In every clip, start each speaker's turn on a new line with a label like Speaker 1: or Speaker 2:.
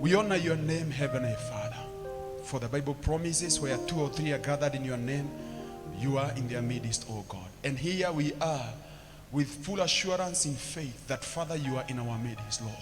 Speaker 1: We honor your name, Heavenly Father. For the Bible promises where 2 or 3 are gathered in your name, you are in their midst, O God. And here we are with full assurance in faith that, Father, you are in our midst, Lord.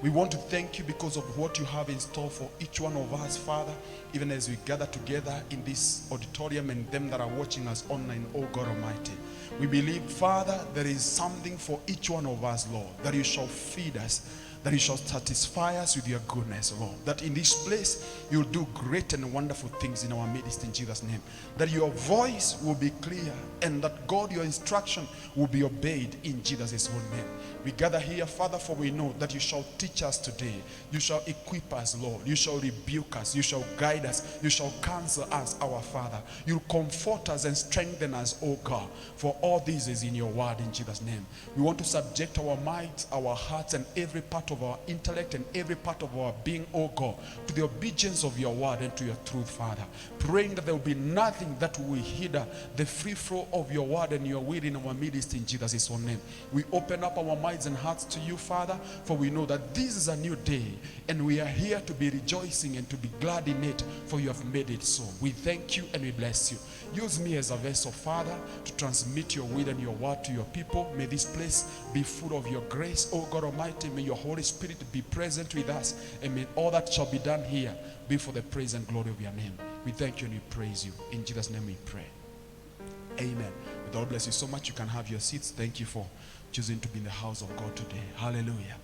Speaker 1: We want to thank you because of what you have in store for each one of us, Father, even as we gather together in this auditorium and them that are watching us online, O God Almighty. We believe, Father, there is something for each one of us, Lord, that you shall feed us, that you shall satisfy us with your goodness, Lord. That in this place, you'll do great and wonderful things in our midst in Jesus' name. That your voice will be clear and that, God, your instruction will be obeyed in Jesus' own name. We gather here, Father, for we know that you shall teach us today. You shall equip us, Lord. You shall rebuke us. You shall guide us. You shall counsel us, our Father. You'll comfort us and strengthen us, O God. For all this is in your word in Jesus' name. We want to subject our minds, our hearts, and every part of our intellect and every part of our being, O God, to the obedience of your word and to your truth, Father. Praying that there will be nothing that will hinder the free flow of your word and your will in our midst in Jesus' own name. We open up our minds and hearts to you, Father, for we know that this is a new day and we are here to be rejoicing and to be glad in it, for you have made it so. We thank you and we bless you. Use me as a vessel, Father, to transmit your will and your word to your people. May this place be full of your grace, O God Almighty. May your Holy Spirit be present with us, and may all that shall be done here be for the praise and glory of your name. We thank you and we praise you. In Jesus' name we pray. Amen. May the Lord bless you so much. You can have your seats. Thank you for choosing to be in the house of God today. Hallelujah.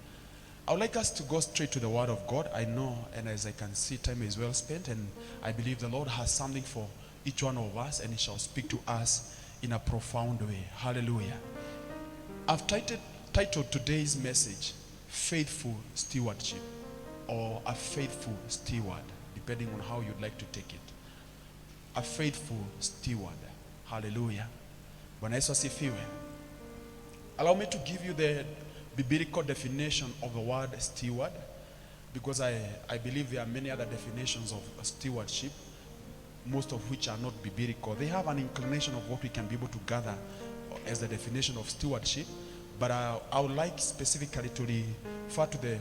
Speaker 1: I would like us to go straight to the word of God. I know, and as I can see, time is well spent, and I believe the Lord has something for each one of us, and he shall speak to us in a profound way. Hallelujah. I've titled today's message, Faithful Stewardship, or a faithful steward, depending on how you'd like to take it. A faithful steward. Hallelujah. Bwana Yesu asifiwe. Allow me to give you the biblical definition of the word steward, because I believe there are many other definitions of stewardship, most of which are not biblical. They have an inclination of what we can be able to gather as the definition of stewardship, but I would like specifically to refer to the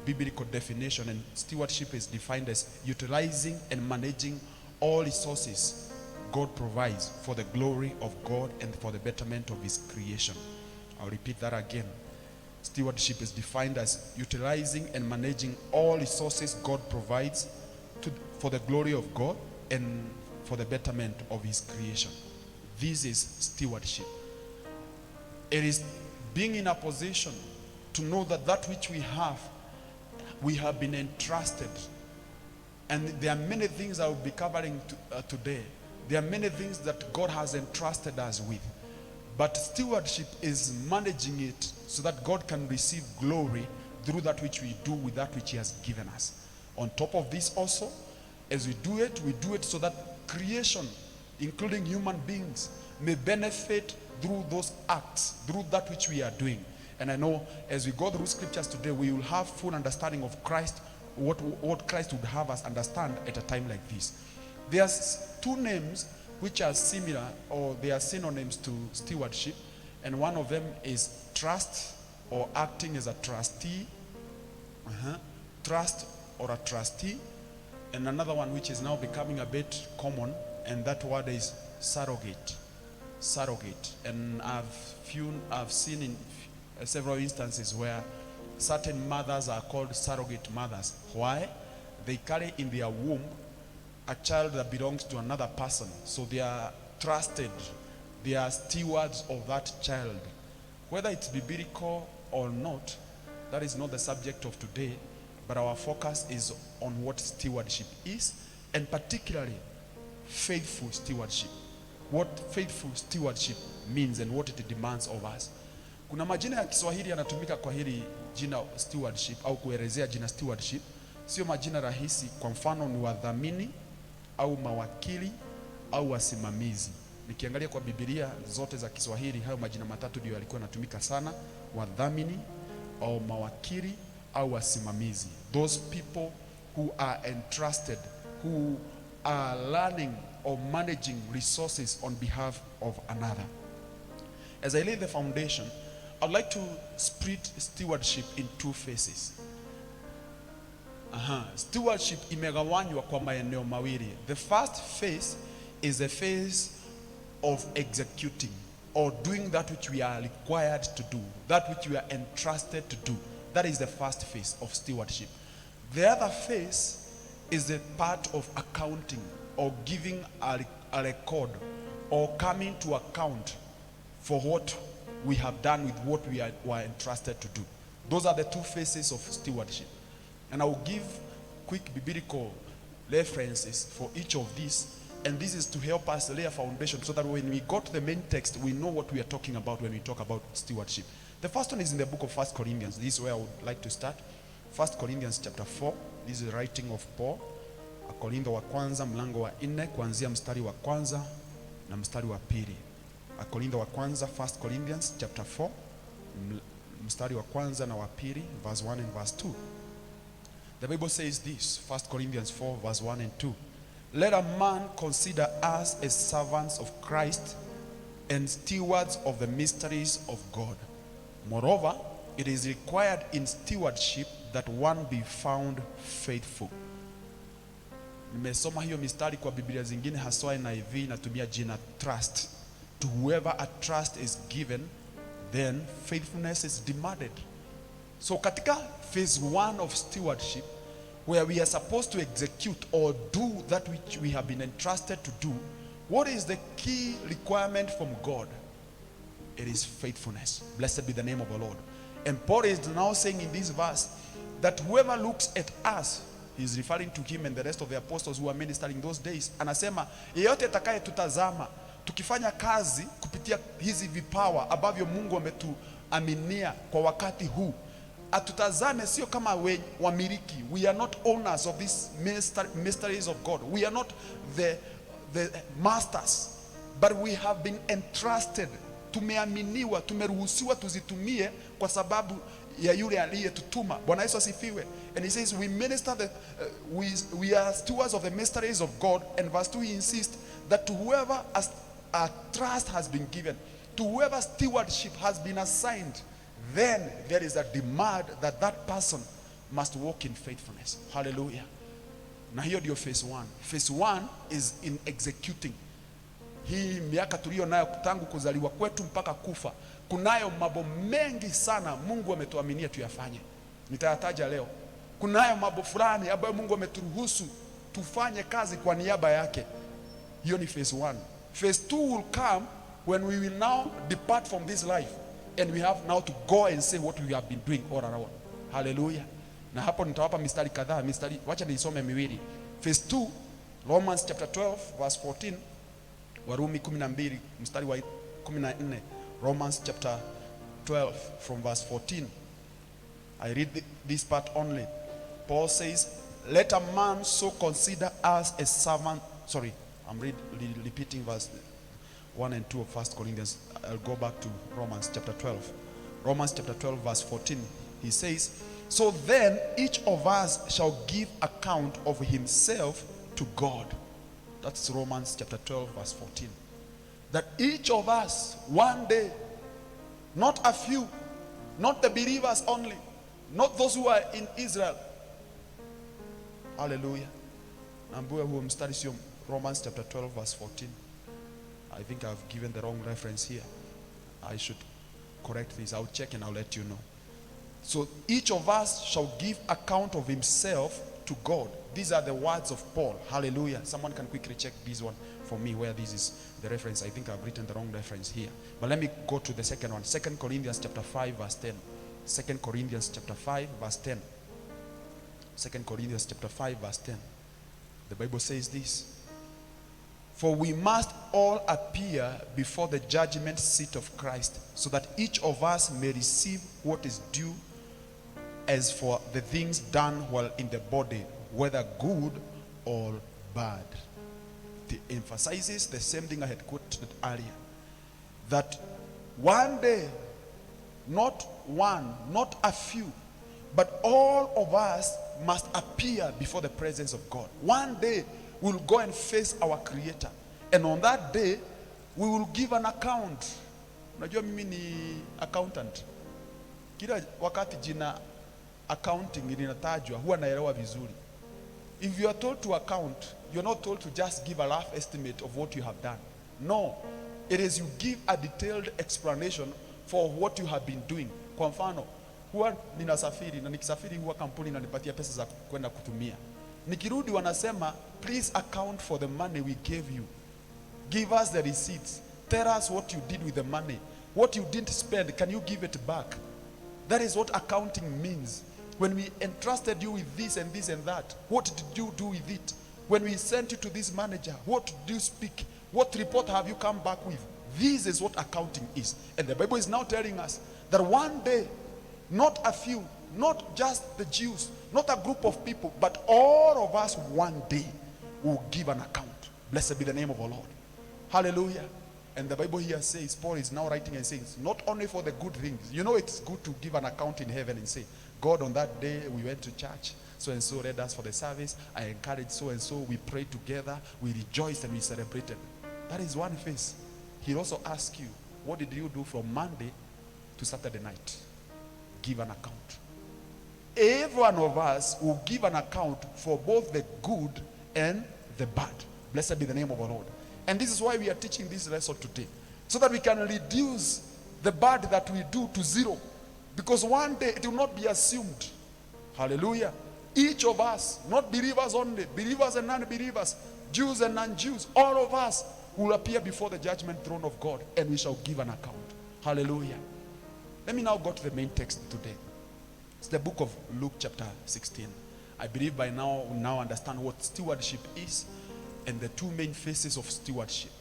Speaker 1: biblical definition. And stewardship is defined as utilizing and managing all resources God provides for the glory of God and for the betterment of his creation. I'll repeat that again. Stewardship is defined as utilizing and managing all resources God provides for the glory of God and for the betterment of his creation. This is stewardship. It is being in a position to know that that which we have been entrusted. And there are many things I will be covering today. There are many things that God has entrusted us with. But stewardship is managing it so that God can receive glory through that which we do with that which he has given us. On top of this also, as we do it so that creation, including human beings, may benefit through those acts, through that which we are doing. And I know as we go through scriptures today, we will have full understanding of Christ, what Christ would have us understand at a time like this. There's two names which are similar, or they are synonyms to stewardship, and one of them is trust, or acting as a trustee. Trust or a trustee. And another one which is now becoming a bit common, and that word is surrogate. Surrogate. And I've seen in several instances where certain mothers are called surrogate mothers. Why? They carry in their womb a child that belongs to another person. So they are trusted. They are stewards of that child. Whether it's biblical or not, that is not the subject of today. But our focus is on what stewardship is, and particularly faithful stewardship. What faithful stewardship means and what it demands of us. Kuna majina ya Kiswahili yanatumika kwa hili jina stewardship au kuelezea jina stewardship. Sio majina rahisi. Kwa mfano ni wadhamini au mawakili au wasimamizi. Nikiangalia kwa Biblia zote za Kiswahili, hayo majina matatu ndio yalikuwa yanatumika sana: wadhamini au mawakili au wasimamizi. Those people who are entrusted, who are learning or managing resources on behalf of another. As I lay the foundation, I'd like to split stewardship in two phases. Stewardship imegawanywa kwa maeneo mawili. The first phase is the phase of executing or doing that which we are required to do, that which we are entrusted to do. That is the first phase of stewardship. The other phase is the part of accounting or giving a record or coming to account for what we have done with what we were entrusted to do. Those are the two phases of stewardship. And I will give quick biblical references for each of these. And this is to help us lay a foundation so that when we go to the main text, we know what we are talking about when we talk about stewardship. The first one is in the book of 1 Corinthians. This is where I would like to start. 1 Corinthians chapter 4. This is the writing of Paul. Wakorintho wa kwanza mlango wa 4 kuanzia mstari wa kwanza na mstari wa pili. Wakorintho wa kwanza, 1 Corinthians chapter 4 mstari wa kwanza na wa pili, verse 1 and verse 2. The Bible says this, 1 Corinthians 4 verse 1 and 2. Let a man consider us as servants of Christ and stewards of the mysteries of God. Moreover, it is required in stewardship that one be found faithful. Nimesoma hiyo mistari kwa Biblia zingine, haswa NIV inatumia jina trust. To whoever a trust is given, then faithfulness is demanded. So katika phase 1 of stewardship, where we are supposed to execute or do that which we have been entrusted to do, what is the key requirement from God? It is faithfulness. Blessed be the name of the Lord. And Paul is now saying in this verse that whoever looks at us, he's referring to him and the rest of the apostles who are ministering those days, anasema yeyote atakaye tutazama tukifanya kazi kupitia hizi vipawa ambavyo Mungu ametuaminia kwa wakati huu, atutazame sio kama wamiliki. We are not owners of these mysteries of God. We are not the masters, but we have been entrusted. Tumeaminiwa, tumeruhusiwa tuzitumie kwa sababu ya yule aliyetutuma. Bwana Yesu asifiwe. And he says we minister we are stewards of the mysteries of God. And verse 2 he insists that to whoever a trust has been given, to whoever stewardship has been assigned, then there is a demand that that person must walk in faithfulness. Hallelujah. Na hiyo ndio phase 1. Phase 1 is in executing. Hii miaka tulio nayo tangu kuzaliwa kwetu mpaka kufa, kunayo mambo mengi sana Mungu ametuaminia tuyafanye. Nitayataja leo. Kunayo mambo fulani ambayo Mungu ameturuhusu tufanye kazi kwa niaba yake. Hiyo ni phase 1. Phase 2 will come when we will now depart from this life. And we have now to go and say what we have been doing all around. Hallelujah. Na hapo nitawapa mistari kadhaa, wacha nisome miwili. Phase 2, Romans chapter 12 verse 14. Warumi 12 mstari wa 14. Romans chapter 12 from verse 14. I read this part only. Paul says, let a man so consider us as servant. Sorry, I'm repeating verse 1 and 2 of 1 Corinthians. I'll go back to Romans chapter 12. Romans chapter 12 verse 14. He says, so then each of us shall give account of himself to God. That's Romans chapter 12 verse 14. That each of us one day, not a few, not the believers only, not those who are in Israel. Hallelujah. Nambuwe huo mstari sio Romans chapter 12 verse 14. I think I've given the wrong reference here. I should correct this. I'll check and I'll let you know. So each of us shall give account of himself to God. These are the words of Paul. Hallelujah. Someone can quickly check this one for me where this is the reference. I think I've written the wrong reference here. But let me go to the second one. 2 Corinthians chapter 5 verse 10. 2 Corinthians chapter 5 verse 10. 2 Corinthians chapter 5 verse 10. The Bible says this. For we must all appear before the judgment seat of Christ, so that each of us may receive what is due as for the things done while in the body, whether good or bad. It emphasizes the same thing I had quoted earlier, that one day, not one, not a few, but all of us must appear before the presence of God. One day we'll go and face our Creator, and on that day we will give an account. Unajua mimi ni accountant. Kila wakati jina accounting inatajwa huwa naelewa vizuri. If you are told to account, you're not told to just give a rough estimate of what you have done. No, it is you give a detailed explanation for what you have been doing. Kwa mfano, huwa ninasafiri na nikisafiri huwa kampuni inanipatia pesa za kwenda kutumia. Nikirudi wanasema, please account for the money we gave you. Give us the receipts. Tell us what you did with the money. What you didn't spend, can you give it back? That is what accounting means. When we entrusted you with this and this and that, what did you do with it? When we sent you to this manager, what did you speak? What report have you come back with? This is what accounting is. And the Bible is now telling us that one day, not a few, not just the Jews, not a group of people, but all of us one day will give an account. Blessed be the name of our Lord. Hallelujah. And the Bible here says, Paul is now writing and saying, not only for the good things. You know, it's good to give an account in heaven and say, God, on that day we went to church, so and so led us for the service, I encouraged so and so, we prayed together, we rejoiced and we celebrated. That is one phase. He also asks you, what did you do from Monday to Saturday night? Give an account. Every one of us will give an account for both the good and the bad. Blessed be the name of our Lord. And this is why we are teaching this lesson today, so that we can reduce the bad that we do to zero. Because one day it will not be assumed. Hallelujah. Each of us, not believers only, believers and non-believers, Jews and non-Jews, all of us will appear before the judgment throne of God, and we shall give an account. Hallelujah. Let me now go to the main text today. It's the book of Luke chapter 16. I believe by now we now understand what stewardship is and the two main phases of stewardship.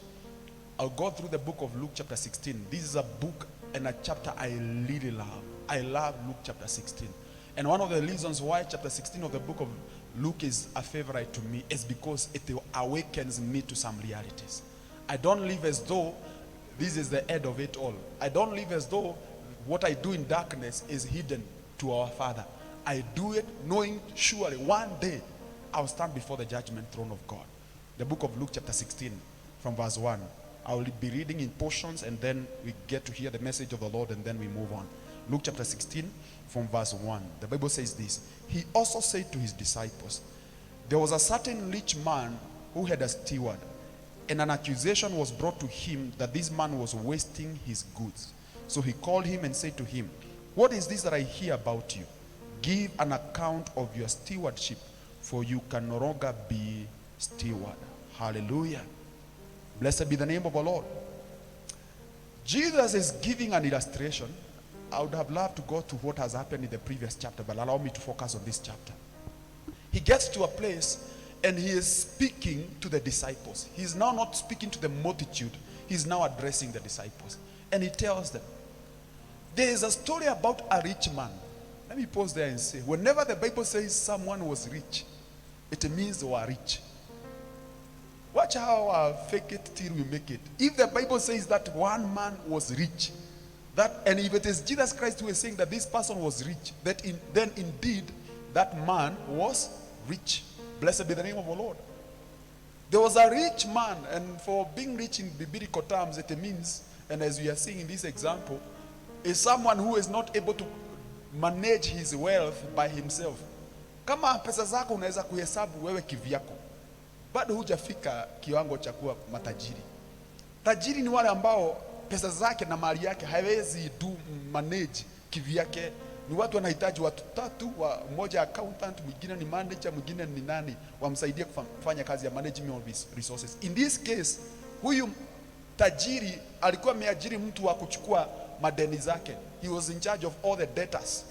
Speaker 1: I'll go through the book of Luke chapter 16. This is a book and a chapter I really love. I love Luke chapter 16. And one of the reasons why chapter 16 of the book of Luke is a favorite to me is because it awakens me to some realities. I don't live as though this is the end of it all. I don't live as though what I do in darkness is hidden to our Father. I do it knowing surely one day I'll stand before the judgment throne of God. The book of Luke chapter 16 from verse 1. I will be reading in portions and then we get to hear the message of the Lord and then we move on. Luke chapter 16 from verse 1. The Bible says this. He also said to his disciples, there was a certain rich man who had a steward, and an accusation was brought to him that this man was wasting his goods. So he called him and said to him, what is this that I hear about you? Give an account of your stewardship, for you can no longer be steward. Hallelujah. Blessed be the name of our Lord. Jesus is giving an illustration. I would have loved to go to what has happened in the previous chapter, but allow me to focus on this chapter. He gets to a place and he is speaking to the disciples. He's now not speaking to the multitude. He's now addressing the disciples. And he tells them, there is a story about a rich man. Let me pause there and say, whenever the Bible says someone was rich, it means they were rich. Watch how I fake it till we make it. If the Bible says that one man was rich, and if it is Jesus Christ who is saying that this person was rich, then indeed that man was rich. Blessed be the name of our Lord. There was a rich man, and for being rich in biblical terms, it means, and as we are seeing in this example, is someone who is not able to manage his wealth by himself. Kama pesa zako unaweza kuhesabu wewe kivyako, bado hujafika kiwango cha kuwa matajiri. Tajiri ni wale ambao pesa zake na mali yake hawezi manage kivyake. Ni watu wanahitaji watu tatu, mmoja accountant, mwingine ni manager, mwingine ni nani, wamsaidie kufanya kazi ya management of resources. In this case, huyu tajiri alikuwa ameajiri mtu wa kuchukua madeni zake. He was in charge of all the debtors.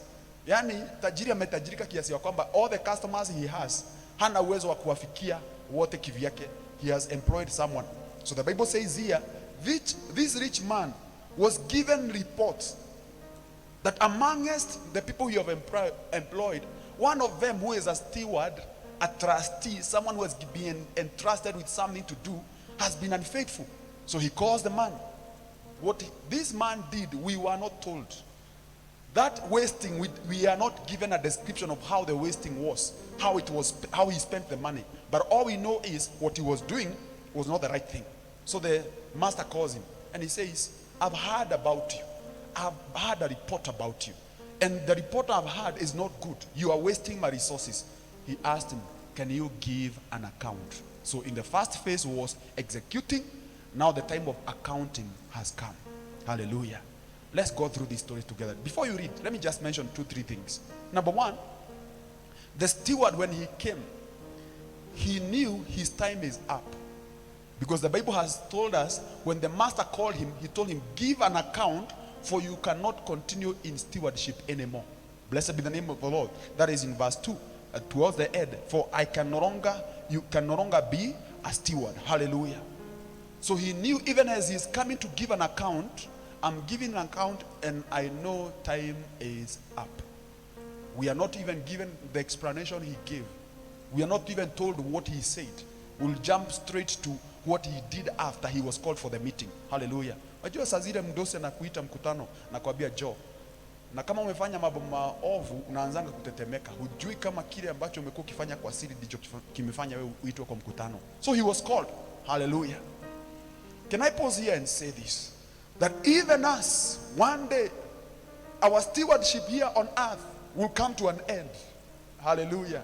Speaker 1: Yani tajiri ametajirika kiasi ya kwamba all the customers he has, hana uwezo wa kuwafikia wote kivyake. He has employed someone. So the Bible says here, this rich man was given reports that amongst the people you have employed, one of them who is a steward, a trustee, someone who has been entrusted with something to do, has been unfaithful. So he calls the man. What this man did, we were not told. That wasting, we are not given a description of how the wasting was, how he spent the money. But all we know is what he was doing was not the right thing. So the master calls him and he says, I've heard about you. I've heard a report about you. and the report I've had is not good. You are wasting my resources. He asked him, can you give an account? So in the first phase was executing. Now the time of accounting has come. Hallelujah. Let's go through this story together. Before you read, let me just mention 2-3 things. Number one, the steward, when he came, he knew his time is up. Because the Bible has told us, when the master called him, he told him, give an account, for you cannot continue in stewardship anymore. Blessed be the name of the Lord. That is in verse 2, towards the end. For you can no longer be a steward. Hallelujah. So he knew, even as he's coming to give an account, I'm giving an account and I know time is up. We are not even given the explanation he gave. We are not even told what he said. We'll jump straight to what he did after he was called for the meeting. Hallelujah. Wajua saa zile mdosi anakuita mkutano na kuambia Joe, na kama umefanya mambo maovu unaanzanga kutetemeka. Hujui kama kile ambacho umekuwa ukifanya kwa siri ndicho kimefanya wewe uitwe kwa mkutano. So he was called. Hallelujah. Can I pause here and say this? That even us, one day, our stewardship here on earth will come to an end. Hallelujah.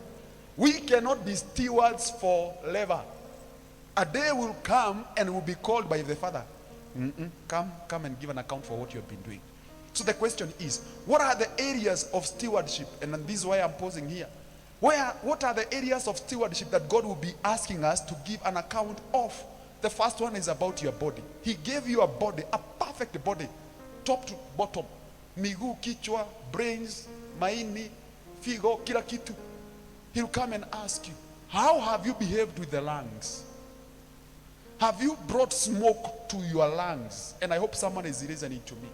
Speaker 1: We cannot be stewards forever. A day will come and will be called by the Father. Come and give an account for what you have been doing. So the question is, what are the areas of stewardship? And this is why I'm pausing here. What are the areas of stewardship that God will be asking us to give an account of? The first one is about your body. He gave you a body, a perfect body, top to bottom. Miguu, kichwa, brains, maini, figo, kila kitu. He'll come and ask you, how have you behaved with the lungs? Have you brought smoke to your lungs? And I hope someone is listening to me.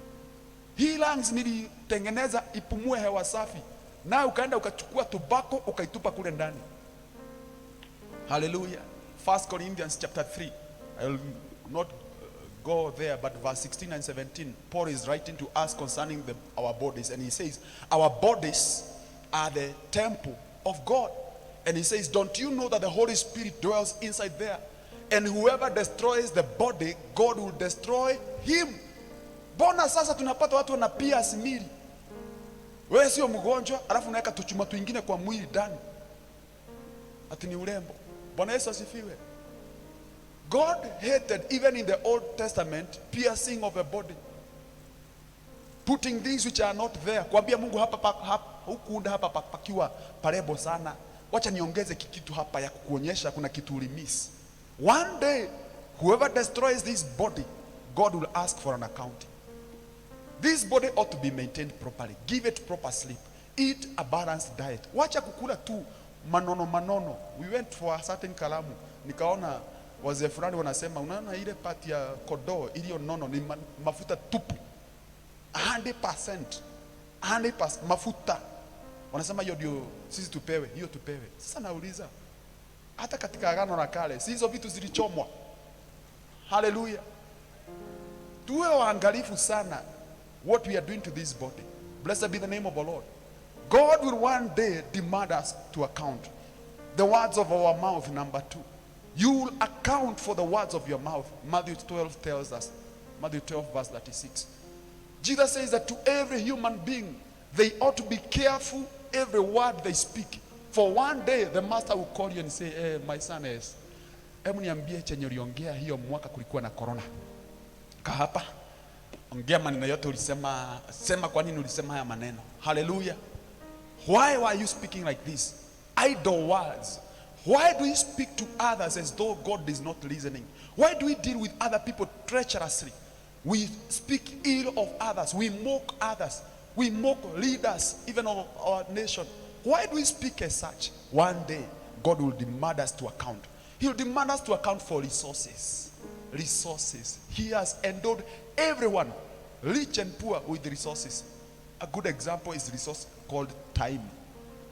Speaker 1: Hii lungs nilitengeneza ipumue hewa safi. Na ukaenda ukachukua tobacco ukaitupa kule ndani. Hallelujah. 1 Corinthians chapter 3. I will not go there, but verse 16 and 17, Paul is writing to us concerning our bodies, and he says, our bodies are the temple of God. And he says, don't you know that the Holy Spirit dwells inside there? And whoever destroys the body, God will destroy him. Bona sasa tunapata watu wanapia asimili. Wewe sio mgonjwa, alafu unaweka tuchuma tuingine kwa mwili ndani. Ati ni urembo. Bwana Yesu asifiwe. God hated, even in the Old Testament, piercing of a body. Putting things which are not there. Kuambia Mungu hukuunda hapa pakiwa parebo sana. Wacha niongeze kitu hapa ya kukuonyesha kuna kitu ulimiss. One day, whoever destroys this body, God will ask for an accounting. This body ought to be maintained properly. Give it proper sleep. Eat a balanced diet. Wacha kukula tu manono. We went for a certain Kalamu. Nikaona wazee fulani wanasema unaona ile pati ya kodoo iliyo nono ni mafuta tupu. 100% mafuta. Wanasema hiyo ndio sisi tupewe, hiyo tupewe. Sasa nauliza, hata katika Agano la Kale si hizo vitu zilichomwa? Hallelujah. Tuwe waangalifu sana what we are doing to this body. Blessed be the name of the Lord. God will one day demand us to account. The words of our mouth, number 2. You will account for the words of your mouth. Matthew 12 tells us. Matthew 12 verse 36. Jesus says that to every human being, they ought to be careful every word they speak. For one day the master will call you and say, hey, my son is, hebu niambie chenye uliongea hiyo mwaka kulikuwa na corona. Kahapa, ongea maneno yote ulisema, sema kwa nini ulisema haya maneno. Hallelujah. Why were you speaking like this? Idle words. Why do we speak to others as though God is not listening? Why do we deal with other people treacherously? We speak ill of others. We mock others. We mock leaders, even of our nation. Why do we speak as such? One day, God will demand us to account. He will demand us to account for resources. Resources. He has endowed everyone, rich and poor, with resources. A good example is resource called time.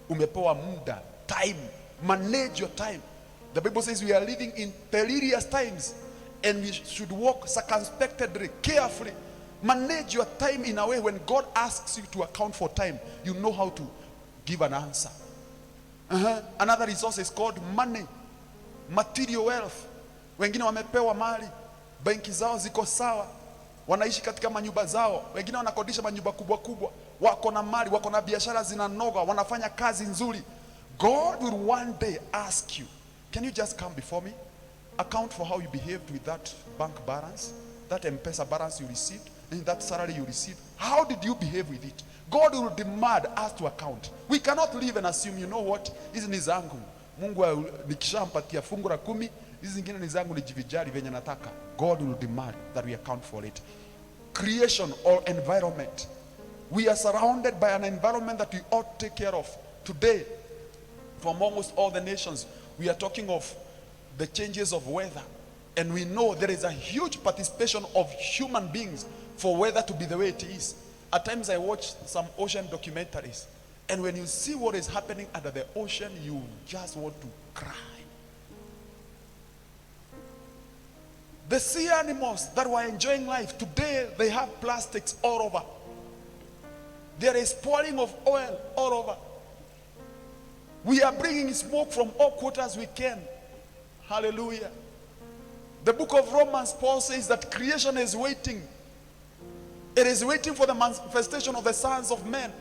Speaker 1: Umepewa muda. Time. Manage your time. The Bible says we are living in perilous times, and we should walk circumspectly, carefully. Manage your time in a way when God asks you to account for time, you know how to give an answer. Another resource is called money, material wealth. Wengine wamepewa mali, benki zao ziko sawa, wanaishi katika manyumba zao. Wengine wanakodisha manyumba kubwa kubwa, wako na mali, wako na biashara zinanoga, wanafanya kazi nzuri. God will one day ask you, can you just come before me? Account for how you behaved with that bank balance, that M-Pesa balance you received, and that salary you received. How did you behave with it? God will demand us to account. We cannot live and assume, you know what, hizi ni zangu, Mungu nikishampatia fungu la 10, hizi zingine ni zangu, nijivijali venye nataka. God will demand that we account for it. Creation or environment. We are surrounded by an environment that we ought to take care of. Today, from almost all the nations, we are talking of the changes of weather. And we know there is a huge participation of human beings for weather to be the way it is. At times I watch some ocean documentaries, and when you see what is happening under the ocean, you just want to cry. The sea animals that were enjoying life, today they have plastics all over. There is pouring of oil all over. We are bringing smoke from all quarters we can. Hallelujah. The book of Romans, Paul says that creation is waiting. It is waiting for the manifestation of the sons of men.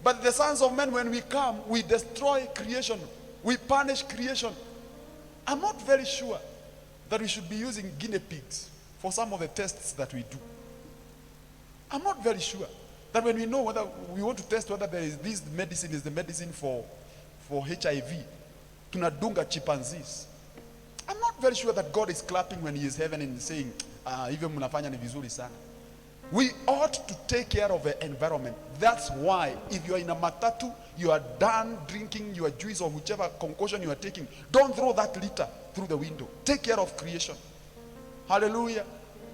Speaker 1: But the sons of men, when we come, we destroy creation. We punish creation. I'm not very sure that we should be using guinea pigs for some of the tests that we do. I'm not very sure that when we know whether we want to test whether there is this medicine is the medicine for HIV, tunadunga chimpanzees. I'm not very sure that God is clapping when he is heaven and saying, even mnafanya ni vizuri sana. We ought to take care of the environment. That's why if you are in a matatu, you are done drinking your juice or whichever concoction you are taking, don't throw that litter through the window. Take care of creation. Hallelujah.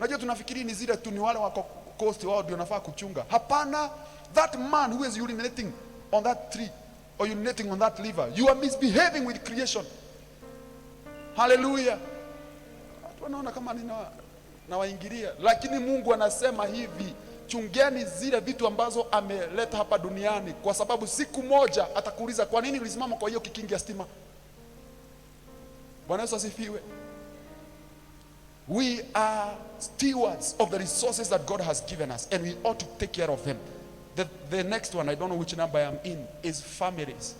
Speaker 1: Najua tunafikiri ni zile tu ni wale wako coast wao ndio nafaa kuchunga. Hapana, that man who is urinating on that tree or urinating on that river, you are misbehaving with creation. Hallelujah. Watu wanaona kama na waingilia, lakini Mungu anasema hivi, chungeni zile vitu ambazo ameleta hapa duniani, kwa sababu siku moja atakuuliza kwa nini ulisimama kwa hiyo kikingi ya stima. Bwana Yesu asifiwe. We are stewards of the resources that God has given us, and we ought to take care of them. The next one, I don't know which number I am in, is families.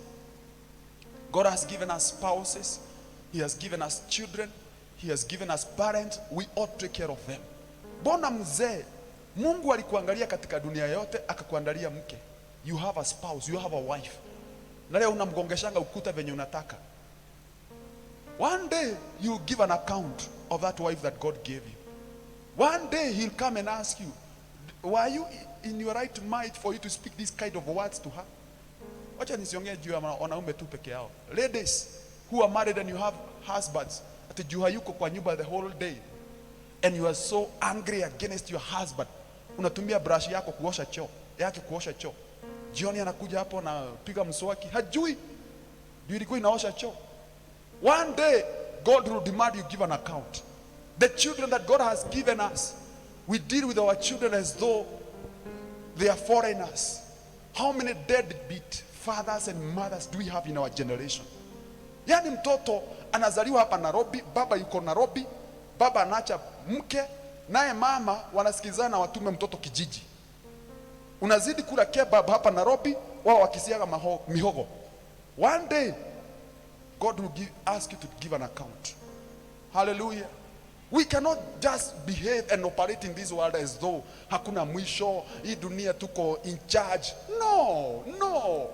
Speaker 1: God has given us spouses. He has given us children. He has given us parents. We ought to take care of them. Bona mzee, Mungu alikuangalia katika dunia yote akakuandalia mke. You have a spouse, you have a wife. Na leo unamgongeshanga ukuta venye unataka. One day you give an account of that wife that God gave you. One day he'll come and ask you, were you in your right mind for you to speak this kind of words to her? Wacha nisiongee juu ya wanaume tu peke yao. Ladies who are married and you have husbands, ati juu hayuko kwa nyumba the whole day, and you are so angry against your husband, unatumia brush yako kuosha choo, kuosha choo. Jioni anakuja hapo na piga mswaki, hajui ndio ilikuwa inaosha choo. One day God will demand you give an account. The children that God has given us, we deal with our children as though they are foreigners. How many deadbeat fathers and mothers do we have in our generation? Yani mtoto anazaliwa hapa Nairobi, baba yuko Nairobi, baba anacha mke, naye mama wanasikizana watume mtoto kijiji. Unazidi kula kebab hapa Nairobi, wao wakisiaga mihogo. One day God will ask you to give an account. Hallelujah. We cannot just behave and operate in this world as though hakuna mwisho, hii dunia tuko in charge. No.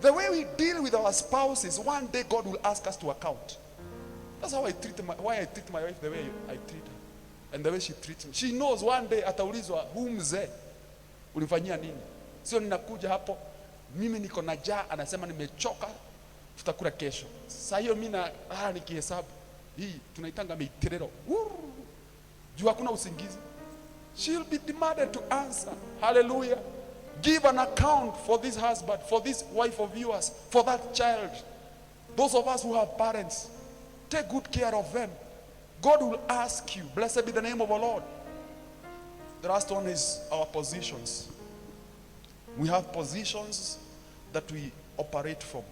Speaker 1: The way we deal with our spouses, one day God will ask us to account. That's how I treat why I treat my wife the way I treat her, and the way she treats me. She knows one day ataulizwa, huu mzee ulifanyia nini? Sio ninakuja hapo, mimi niko na njaa, anasema nimechoka, tutakula kesho. Sasa hiyo mimi nikihesabu, hii tunaitanga miterero. Juu hakuna usingizi. She'll be demanded to answer. Hallelujah. Give an account for this husband, for this wife of yours, for that child. Those of us who have parents, take good care of them. God will ask you. Blessed be the name of our Lord. The last one is our positions. We have positions that we operate from.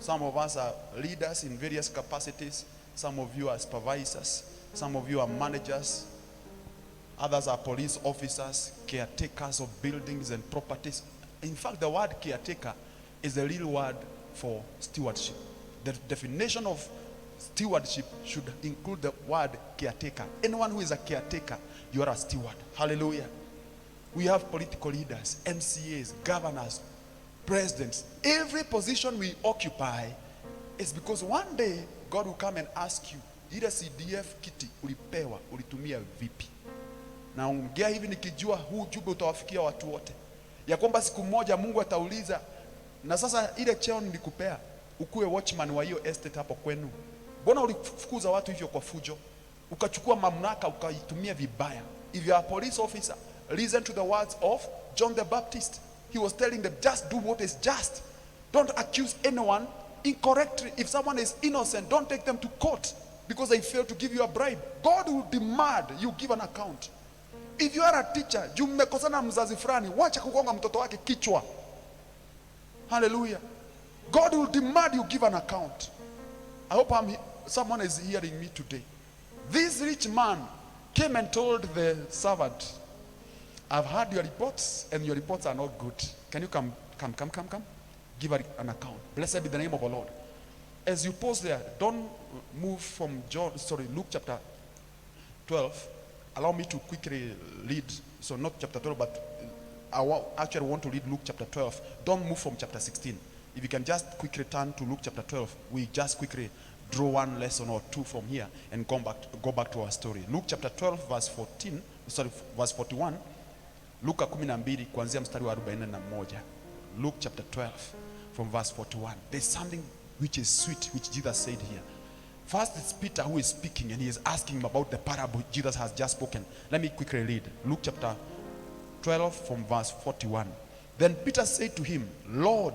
Speaker 1: Some of us are leaders in various capacities. Some of you are supervisors. Some of you are managers. Others are police officers, caretakers of buildings and properties. In fact, the word caretaker is a real word for stewardship. The definition of stewardship should include the word caretaker. Anyone who is a caretaker, you are a steward. Hallelujah. We have political leaders, MCAs, governors, presidents. Every position we occupy is because one day God will come and ask you, ile CDF kiti ulipewa, ulitumia vipi? Na ongea hivi nikijua huu ujumbe utawafikia watu wote, ya kwamba siku moja Mungu atauliza, na sasa ile cheo nilikupea ukuwe watchman wa hiyo estate hapo kwenu, mbona ulifukuza watu hivyo kwa fujo, ukachukua mamlaka ukaitumia vibaya? If you are a police officer, listen to the words of John the Baptist. He was telling them, just do what is just. Don't accuse anyone incorrectly. If someone is innocent, don't take them to court because they failed to give you a bribe. God will demand you give an account. If you are a teacher, juu mmekosana mzazi fulani, wacha kugonga mtoto wake kichwa. Hallelujah. God will demand you give an account. I hope someone is hearing me today. This rich man came and told the servant, I've heard your reports and your reports are not good. Can you come? Give an account. Blessed be the name of the Lord. As you pause there, don't move from Luke chapter 12. Allow me to quickly read, so not chapter 12, but I actually want to read Luke chapter 12. Don't move from chapter 16. If you can just quickly turn to Luke chapter 12, we just quickly draw one lesson or two from here and go back to our story. Luke chapter 12 verse 41. Luka 12 kuanzia mstari wa 41. Luke chapter 12 from verse 41. There's something which is sweet which Jesus said here. First it's Peter who is speaking, and he is asking him about the parable Jesus has just spoken. Let me quickly read Luke chapter 12 from verse 41. Then Peter said to him, Lord,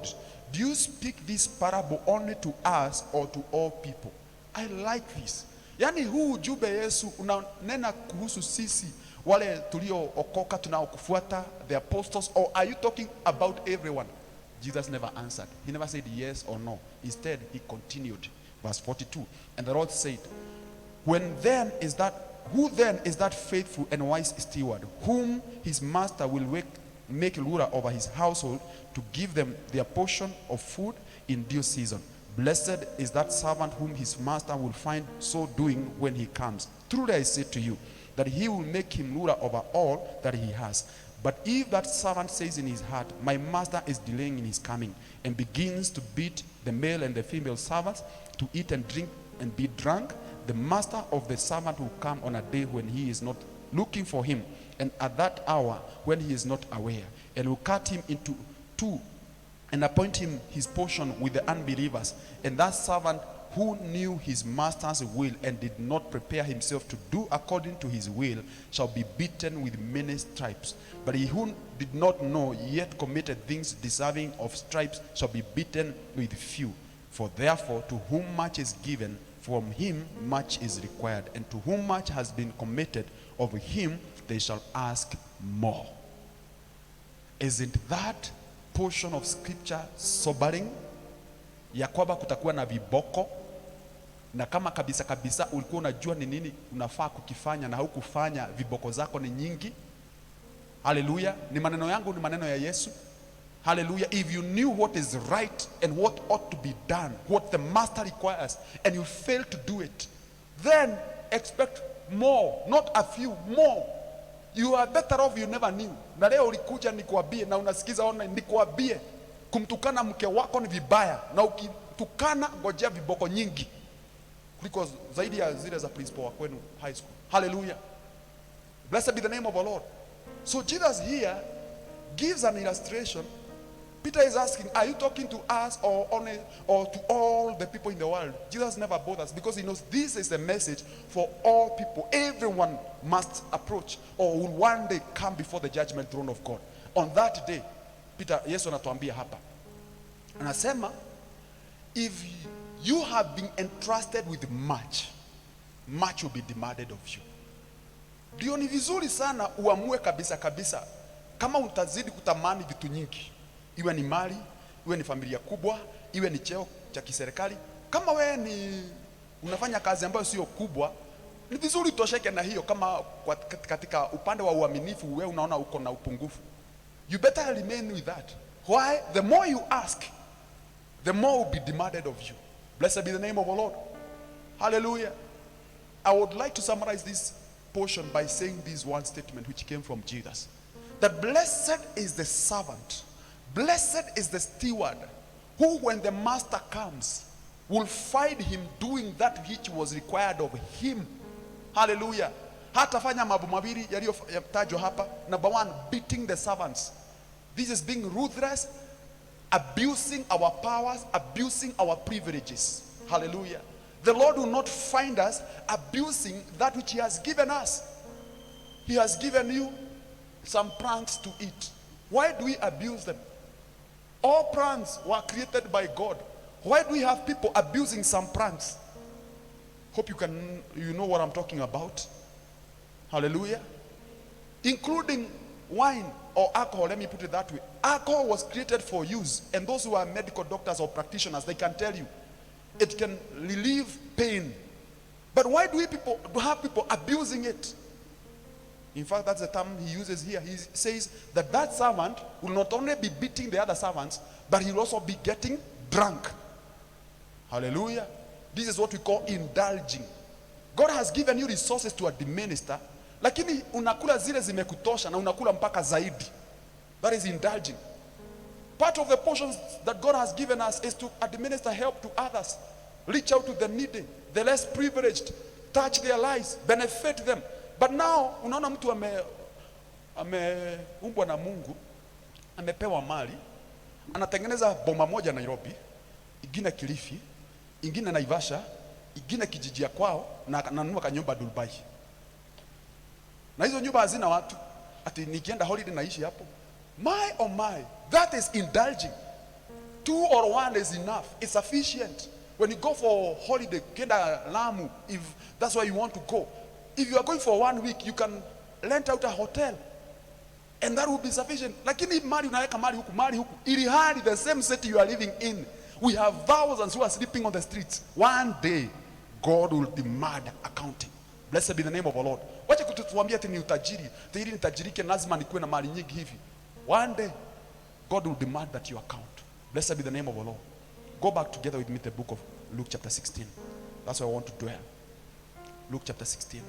Speaker 1: do you speak this parable only to us or to all people? I like this. Yani huu ujumbe Yesu unanena kuhusu sisi wale tuliookoka tunaokufuata, the apostles, or are you talking about everyone? Jesus never answered. He never said yes or no. Instead, he continued. Verse 42. And the Lord said, who then is that faithful and wise steward, whom his master will make ruler over his household, to give them their portion of food in due season? Blessed is that servant whom his master will find so doing when he comes. Truly I say to you, that he will make him ruler over all that he has. But if that servant says in his heart, my master is delaying in his coming, and begins to beat the male and the female servants, to eat and drink and be drunk, the master of the servant will come on a day when he is not looking for him, and at that hour when he is not aware, and will cut him into two, and appoint him his portion with the unbelievers. And that servant who knew his master's will and did not prepare himself to do according to his will shall be beaten with many stripes. But he who did not know yet committed things deserving of stripes shall be beaten with few. For therefore to whom much is given, from him much is required, and to whom much has been committed, of him they shall ask more. Isn't that portion of scripture sobering? Ya kwamba kutakuwa na viboko, na kama kabisa ulikuwa unajua ni nini unafaa kukifanya na haukufanya, viboko zako ni nyingi. Hallelujah. Ni maneno yangu, ni maneno ya Yesu. Hallelujah. If you knew what is right and what ought to be done, what the master requires, and you fail to do it, then expect more, not a few, more. You are better off you never knew. Na leo ulikuja nikuambie, na unasikiza online nikuambie, kumtukana mke wako ni vibaya, na ukitukana ngojea viboko nyingi kuliko zaidi ya zile za principal wa kwenu high school. Hallelujah. Blessed be the name of our Lord. So Jesus here gives an illustration. Peter is asking, are you talking to us or to all the people in the world? Jesus never bothers, because he knows this is a message for all people. Everyone must approach or will one day come before the judgment throne of God. On that day, Peter, Yesu anatuambia hapa, anasema, if you have been entrusted with much, much will be demanded of you. Ndio ni vizuri sana uamue kabisa kama utazidi kutamani vitu nyingi, iwe ni mali, iwe ni familia kubwa, iwe ni cheo cha kiserikali. Kama wewe ni unafanya kazi ambayo sio kubwa, ni vizuri utosheke na hiyo. Kama katika upande wa uaminifu wewe unaona uko na upungufu, you better remain with that. Why? The more you ask, the more will be demanded of you. Blessed be the name of the Lord. Hallelujah. I would like to summarize this portion by saying this one statement which came from Jesus. That blessed is the servant, blessed is the steward, who when the master comes will find him doing that which was required of him. Hallelujah. Hatafanya mambo mawili yaliyotajwa hapa. Number one, beating the servants. This is being ruthless, abusing our powers, abusing our privileges. Hallelujah. The Lord will not find us abusing that which he has given us. He has given you some plants to eat. Why do we abuse them? All plants were created by God. Why do we have people abusing some plants? Hope you know what I'm talking about. Hallelujah. Including wine or alcohol. Let me put it that way. Alcohol was created for use, and those who are medical doctors or practitioners, they can tell you it can relieve pain. But why do we have people abusing it? In fact, that's the term he uses here. He says that servant will not only be beating the other servants, but he will also be getting drunk. Hallelujah. This is what we call indulging. God has given you resources to administer, lakini unakula zile zimekutosha na unakula mpaka zaidi. That is indulging. Part of the portions that God has given us is to administer help to others, reach out to the needy, the less privileged, touch their lives, benefit them. But now unaona mtu ameumbwa na Mungu, amepewa mali, anatengeneza boma moja Nairobi, ingine Kilifi, ingine Naivasha, ingine kijiji ya kwao, na ananunua kanyumba Dubai. Na hizo nyumba hazina watu, ati nikienda holiday naishi hapo. My oh my, that is indulging. 2 or 1 is enough. It's sufficient. When you go for holiday, kenda Lamu, if that's where you want to go. If you are going for 1 week, you can rent out a hotel, and that will be sufficient. Lakini mali unaweka mali huku, ili hali the same city you are living in, we have thousands who are sleeping on the streets. One day, God will demand accounting. Blessed be the name of the Lord. Wacha kutuambia ati ni utajiri, ili nitajirike lazima nikuwe na mali nyingi hivi. One day, God will demand that you account. Blessed be the name of the Lord. Go back together with me to the book of Luke chapter 16. That's where I want to dwell. Luke chapter 16.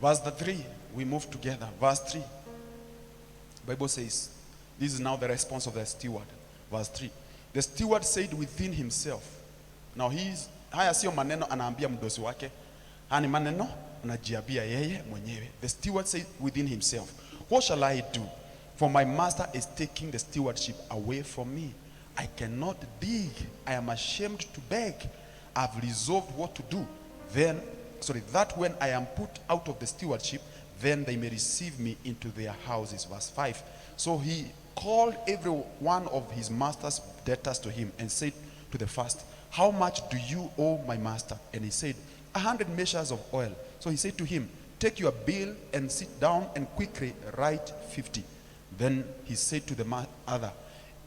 Speaker 1: Verse 3, we move together. Verse 3. The Bible says, this is now the response of the steward. Verse 3. The steward said within himself. Now haya sio maneno anaambia mdosi wake. Haya ni maneno anajiambia yeye mwenyewe. The steward said within himself, what shall I do? For my master is taking the stewardship away from me. I cannot dig. I am ashamed to beg. I have resolved what to do. That when I am put out of the stewardship, then they may receive me into their houses. Verse 5. So he called every one of his master's debtors to him and said to the first, how much do you owe my master? And he said, 100 measures of oil. So he said to him, take your bill and sit down and quickly write 50. Then he said to the other,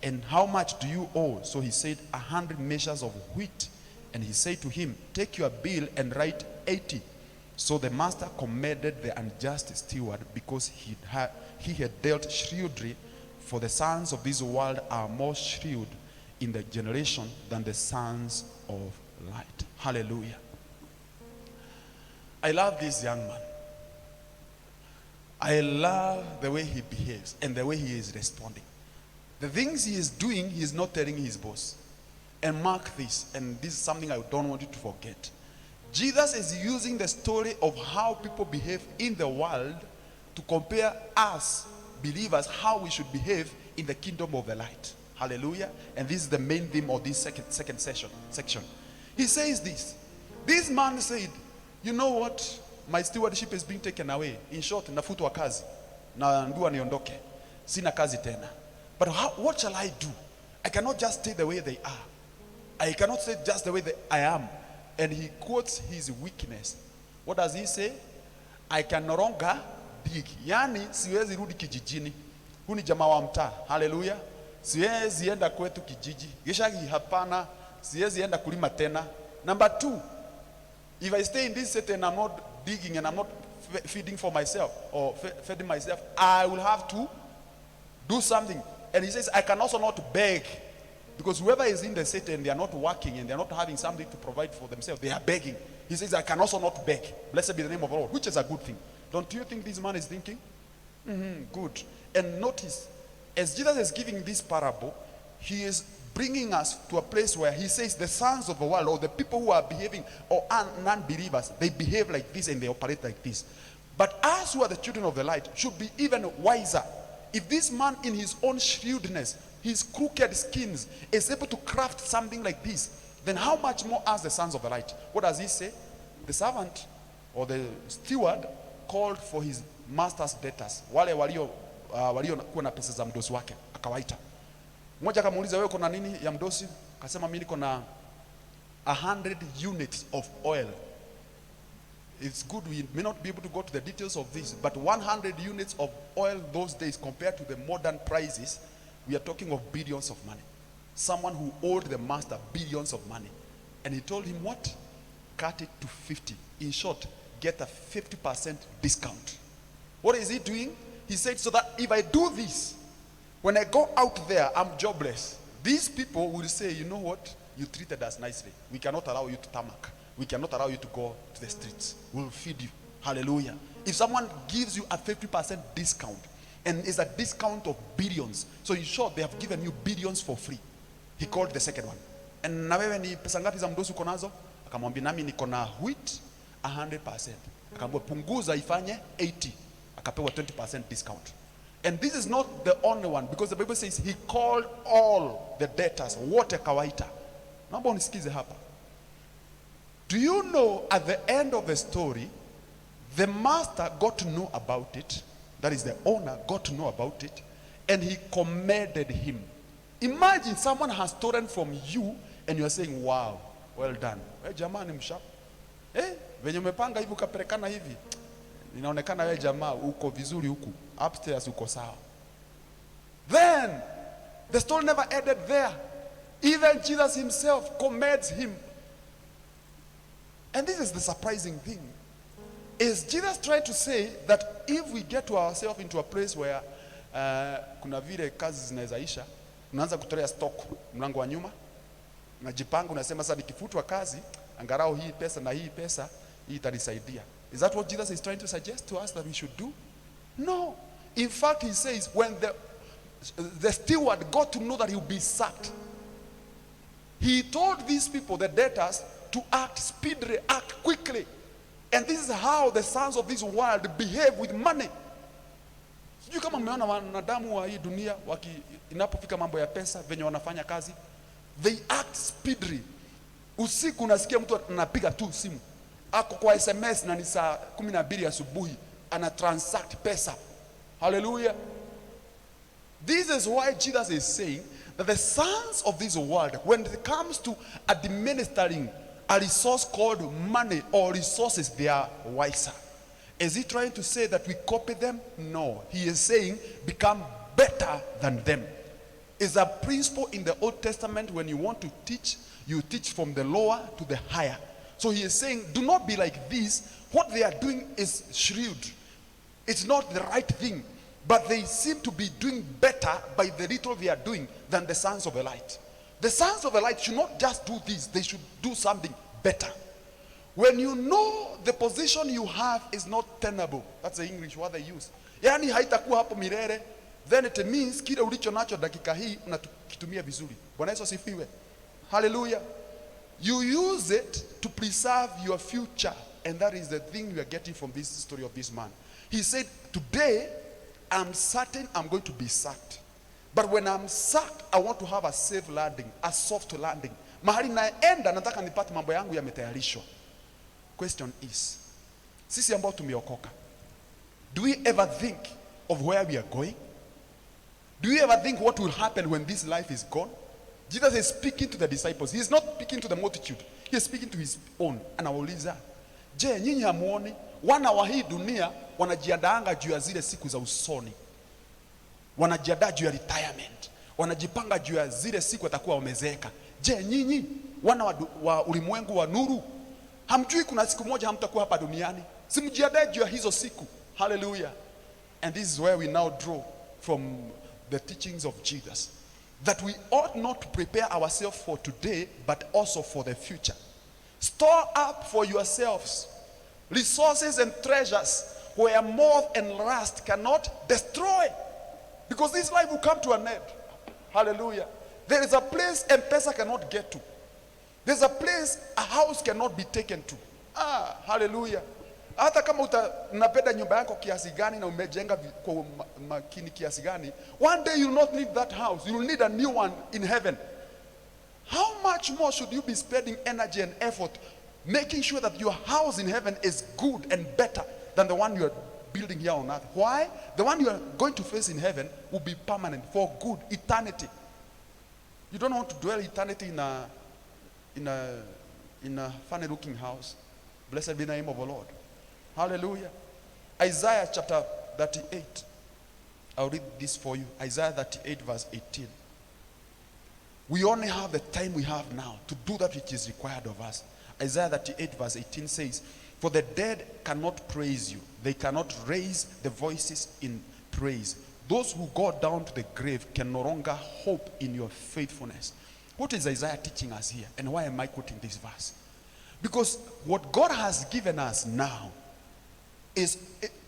Speaker 1: and how much do you owe? So he said, 100 measures of wheat. And he said to him, take your bill and write 80. So the master commended the unjust steward, because he had dealt shrewdly. For the sons of this world are more shrewd in the generation than the sons of light. Hallelujah. I love this young man. I love the way he behaves and the way he is responding. The things he is doing, he is not telling his boss. And mark this, and this is something I don't want you to forget. Jesus is using the story of how people behave in the world to compare us, believers, how we should behave in the kingdom of the light. Hallelujah. And this is the main theme of this second section. He says this man said, you know what? My stewardship is being taken away. In short, nafutwa kazi. Naambiwa niondoke. Sina kazi tena. But what shall I do? I cannot just stay the way they are. I cannot stay just the way that I am. And he quotes his weakness. What does he say? I can no longer dig. Yani siwezi rudi kijijini. Huu ni jamaa wa mtaa. Hallelujah. Siwezi enda kwetu kijiji. Gishagi hapana. Siwezi enda kulima tena. Number 2, if I stay in this city and I'm not digging and I'm not feeding for myself or feeding myself, I will have to do something. And he says, I can also not beg. Because whoever is in the city and they are not working and they are not having something to provide for themselves, they are begging. He says, I can also not beg. Blessed be the name of the Lord, which is a good thing. Don't you think this man is thinking? Good. And notice, as Jesus is giving this parable, he is bringing us to a place where he says the sons of the world, or the people who are behaving, or non-believers, they behave like this and they operate like this. But us who are the children of the light should be even wiser. If this man in his own shrewdness, his crooked skins, is able to craft something like this, then how much more us the sons of the light? What does he say? The servant or the steward called for his master's debtors, wale waliokuwa na pesa za mdosi wake, akawaita. Mmoja akamuuliza, wewe kuna nini ya mdosi? Akasema, mimi niko na 100 units of oil. It's good we may not be able to go to the details of this, but 100 units of oil those days compared to the modern prices, we are talking of billions of money. Someone who owed the master billions of money. And he told him what? Cut it to 50. In short, get a 50% discount. What is he doing? He said, so that if I do this, when I go out there, I'm jobless. These people will say, you know what? You treated us nicely. We cannot allow you to tarmac. We cannot allow you to go to the streets. We'll feed you. Hallelujah. If someone gives you a 50% discount, and it's a discount of billions, so in short, they have given you billions for free. He called the second one. And na wewe ni pesa ngapi za mdosi uko nazo? Akamwambia, nami niko na wheat 100%. Akamwambia, punguza ifanye 80. Akapewa 20% discount. And this is not the only one, because the Bible says he called all the debtors. Wote kawaita. Naomba unisikize hapa. Do you know at the end of the story, the master got to know about it, that is the owner got to know about it, and he commended him. Imagine someone has stolen from you and you are saying, wow, well done. Jamani mshapu. Venye umepanga hivi ukapelekana hivi, inaonekana wewe jamaa uko vizuri huku, upstairs uko sawa. Then the story never ended there. Even Jesus himself commends him. And this is the surprising thing. Is Jesus trying to say that if we get to ourselves into a place where kuna vile kazi zinawezaisha, unaanza kutolea stock mlango wa nyuma, unajipanga unasema sasa nikifutwa kazi, angalau hii pesa na hii pesa hii itanisaidia. Is that what Jesus is trying to suggest to us that we should do? No. In fact, he says when the steward got to know that he would be sacked, he told these people, the debtors, to act speedily, act quickly. And this is how the sons of this world behave with money. Sijui kama mmeona wanadamu wa hii dunia inapofika mambo ya pesa venye wanafanya kazi, they act speedily. Usiku unasikia mtu anapiga tu simu, ako kwa SMS na ni saa 12 asubuhi ana transact pesa. Hallelujah. This is why Jesus is saying that the sons of this world, when it comes to administering a resource called money or resources, they are wiser. Is he trying to say that we copy them? No. He is saying become better than them. It's a principle in the Old Testament. When you want to teach, you teach from the lower to the higher. So he is saying do not be like this. What they are doing is shrewd. It's not the right thing, but they seem to be doing better by the little they are doing than the sons of the light. The sons of the light should not just do this, they should do something better. When you know the position you have is not tenable, that's the English word they use. Yani haitakuwa hapo milele, then it means kile ulicho nacho dakika hii unakitumia vizuri. Bwana Yesu asifiwe. Hallelujah. You use it to preserve your future, and that is the thing we are getting from this story of this man. He said, today I'm certain I'm going to be sacked. But when I'm sacked, I want to have a safe landing, a soft landing. Mahali naenda nataka nipate mambo yangu yametayarishwa. Question is, sisi ambao tumeokoka, do we ever think of where we are going? Do we ever think what will happen when this life is gone? Jesus is speaking to the disciples. He is not speaking to the multitude. He is speaking to his own. Anawauliza, je, nyinyi hamuoni wana wa hii dunia wanajiandaanga juu ya zile siku za usoni? Wanajiandaa juu ya retirement. Wanajipanga juu ya zile siku watakuwa wamezeeka. Je, nyinyi wana wa ulimwengu wa nuru, hamjui kuna siku moja hamtakuwa hapa duniani? Simjiandae juu ya hizo siku. Hallelujah. And this is where we now draw from the teachings of Jesus, that we ought not to prepare ourselves for today, but also for the future. Store up for yourselves resources and treasures where moth and rust cannot destroy. Because this life will come to an end. Hallelujah. There is a place M-Pesa cannot get to. There's a place a house cannot be taken to. Hallelujah. Hata kama unapenda nyumba yako kiasi gani na umejenga kwa makini kiasi gani, one day you will not need that house. You will need a new one in heaven. How much more should you be spending energy and effort making sure that your house in heaven is good and better than the one you are building here on earth? Why? The one you are going to face in heaven will be permanent, for good, eternity. You don't want to dwell eternity in a funny looking house. Blessed be the name of the Lord. Hallelujah. Isaiah chapter 38. I'll read this for you. Isaiah 38 verse 18. We only have the time we have now to do that which is required of us. Isaiah 38 verse 18 says, for the dead cannot praise you. They cannot raise the voices in praise. Those who go down to the grave can no longer hope in your faithfulness. What is Isaiah teaching us here? And why am I quoting this verse? Because what God has given us now it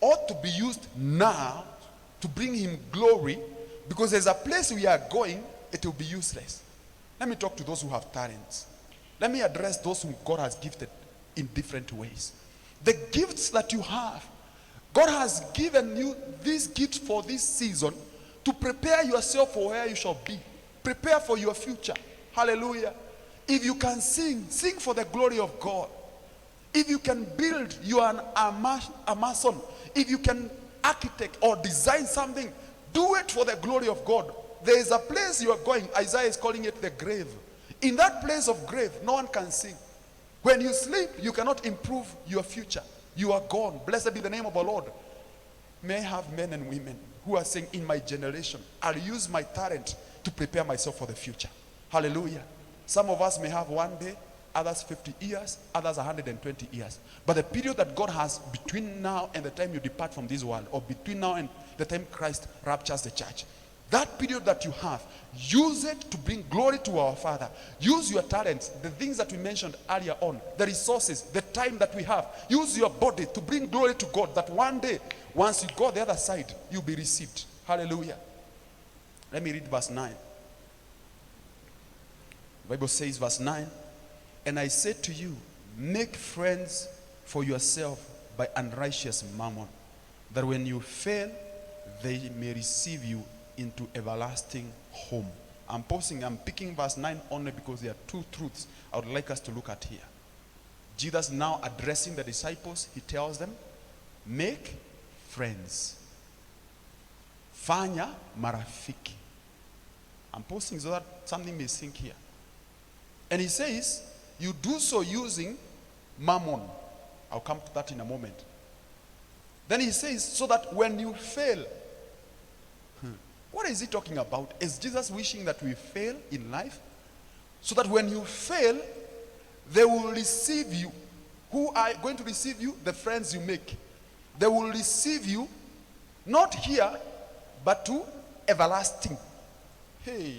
Speaker 1: ought to be used now to bring him glory, because there's a place we are going, it will be useless. Let me talk to those who have talents. Let me address those whom God has gifted in different ways. The gifts that you have, God has given you these gifts for this season to prepare yourself for where you shall be. Prepare for your future. Hallelujah. If you can sing, sing for the glory of God. If you can build, you are a mason. If you can architect or design something, do it for the glory of God. There is a place you are going. Isaiah is calling it the grave. In that place of grave, no one can sing. When you sleep, you cannot improve your future. You are gone. Blessed be the name of the Lord. May I have men and women who are saying, in my generation, I'll use my talent to prepare myself for the future. Hallelujah. Some of us may have one day, others 50 years, others 120 years. But the period that God has between now and the time you depart from this world, or between now and the time Christ raptures the church, that period that you have, use it to bring glory to our Father. Use your talents, the things that we mentioned earlier on, the resources, the time that we have. Use your body to bring glory to God, that one day, once you go the other side, you'll be received. Hallelujah. Let me read verse 9. The Bible says, verse 9, and I said to you, make friends for yourself by unrighteous mammon, that when you fail, they may receive you into everlasting home. I'm picking verse 9 only because there are two truths I would like us to look at here. Jesus now addressing the disciples, he tells them, make friends. Fanya marafiki. I'm posting so that something may sink here. And he says, you do so using mammon. I'll come to that in a moment. Then he says, so that when you fail. What is he talking about? Is Jesus wishing that we fail in life? So that when you fail, they will receive you. Who are going to receive you? The friends you make. They will receive you, not here, but to everlasting. Hey.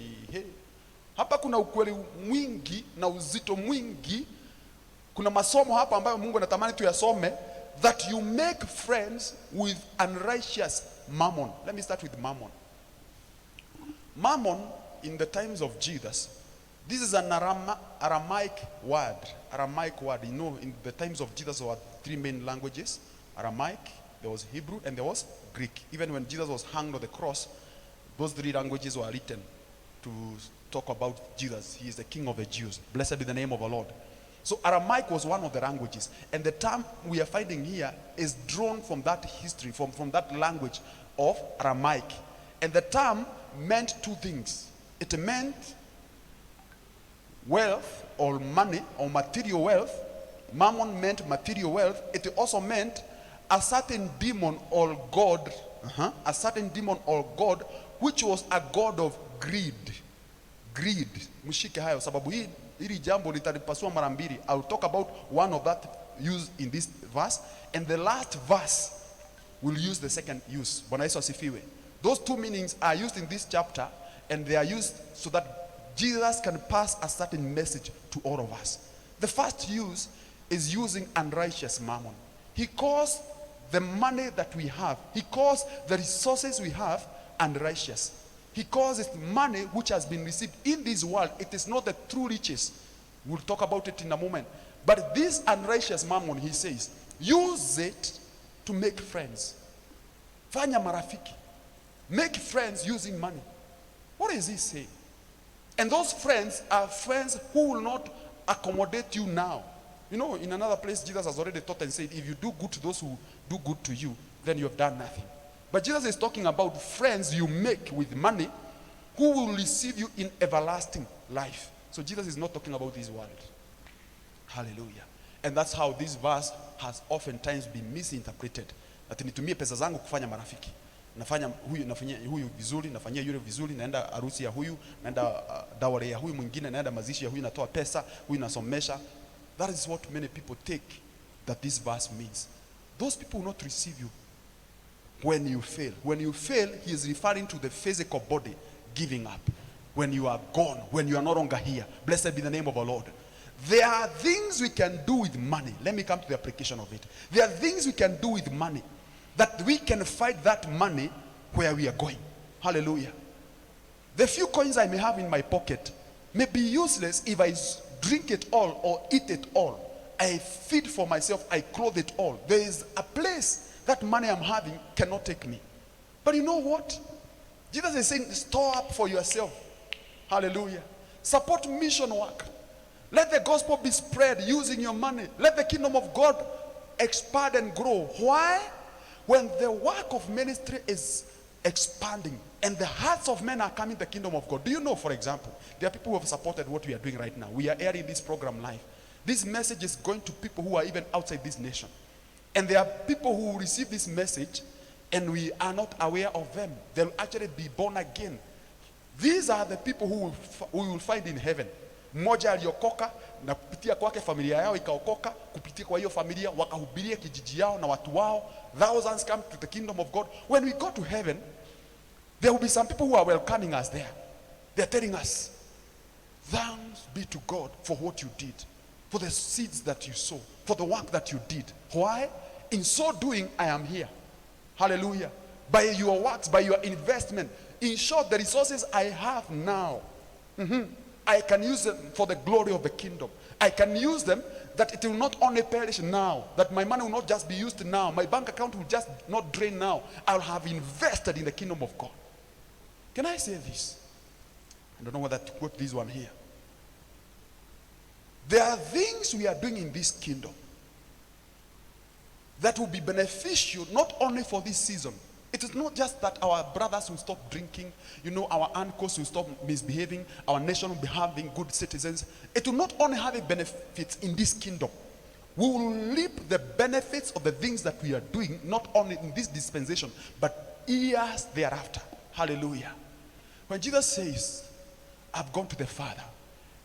Speaker 1: Hapa kuna ukweli mwingi na uzito mwingi. Kuna masomo hapa ambayo Mungu anatamani tuyasome, that you make friends with unrighteous mammon. Let me start with mammon. Mammon, in the times of Jesus, this is an Aramaic word. Aramaic word. You know, in the times of Jesus, there were three main languages. Aramaic, there was Hebrew, and there was Greek. Even when Jesus was hanged on the cross, those three languages were written to talk about Jesus. He is the King of the Jews. Blessed be the name of the Lord. So Aramaic was one of the languages. And the term we are finding here is drawn from that history, from that language of Aramaic. And the term meant two things. It meant wealth or money or material wealth. Mammon meant material wealth. It also meant a certain demon or god, a certain demon or god, which was a god of greed. Greed. Mshike hayo sababu hili jambo litanipasua mara mbili. I'll talk about one of that used in this verse, and the last verse will use the second use. Bwana Yesu asifiwe. Those two meanings are used in this chapter, and they are used so that Jesus can pass a certain message to all of us. The first use is using unrighteous mammon. He calls the money that we have, he calls the resources we have unrighteous. He calls it money which has been received in this world. It is not the true riches. We'll talk about it in a moment. But this unrighteous mammon, he says, use it to make friends. Fanya marafiki. Make friends using money. What is he saying? And those friends are friends who will not accommodate you now. You know, in another place, Jesus has already taught and said, if you do good to those who do good to you, then you have done nothing. But Jesus is talking about friends you make with money who will receive you in everlasting life. So Jesus is not talking about this world. Hallelujah. And that's how this verse has oftentimes been misinterpreted. That nitumie pesa zangu kufanya marafiki. Nafanya huyu vizuri, nafanyia yule vizuri, naenda harusi ya huyu, naenda dawari ya huyu mwingine, naenda mazishi ya huyu, natoa pesa, huyu nasomesha. That is what many people take that this verse means. Those people will not receive you when you fail. When you fail, he is referring to the physical body giving up. When you are gone, when you are no longer here. Blessed be the name of our Lord. There are things we can do with money. Let me come to the application of it. There are things we can do with money that we can find that money where we are going. Hallelujah. The few coins I may have in my pocket may be useless if I drink it all or eat it all. I feed for myself, I clothe it all. There is a place that money I'm having cannot take me. But you know what? Jesus is saying, store up for yourself. Hallelujah. Support mission work. Let the gospel be spread using your money. Let the kingdom of God expand and grow. Why? When the work of ministry is expanding and the hearts of men are coming to the kingdom of God. Do you know, for example, there are people who have supported what we are doing right now. We are airing this program live. This message is going to people who are even outside this nation. And there are people who receive this message and we are not aware of them. They'll actually be born again. These are the people who we will find in heaven. Mmoja aliokoka na kupitia kwake familia yao ikaokoka, kupitia kwa hiyo familia wakahubiria kijiji yao na watu wao. Thousands come to the kingdom of God. When we go to heaven, there will be some people who are welcoming us there. They are telling us, thanks be to God for what you did, for the seeds that you sow, for the work that you did. Why? In so doing, I am here. Hallelujah. By your works, by your investment. In short, the resources I have now, I can use them for the glory of the kingdom. I can use them that it will not only perish now, that my money will not just be used now, my bank account will just not drain now. I'll have invested in the kingdom of God. Can I say this? I don't know whether to quote this one here. There are things we are doing in this kingdom that will be beneficial not only for this season. It is not just that our brothers will stop drinking, you know, our uncles will stop misbehaving, our nation will be having good citizens. It will not only have a benefit in this kingdom. We will reap the benefits of the things that we are doing, not only in this dispensation, but years thereafter. Hallelujah. When Jesus says, I've gone to the Father,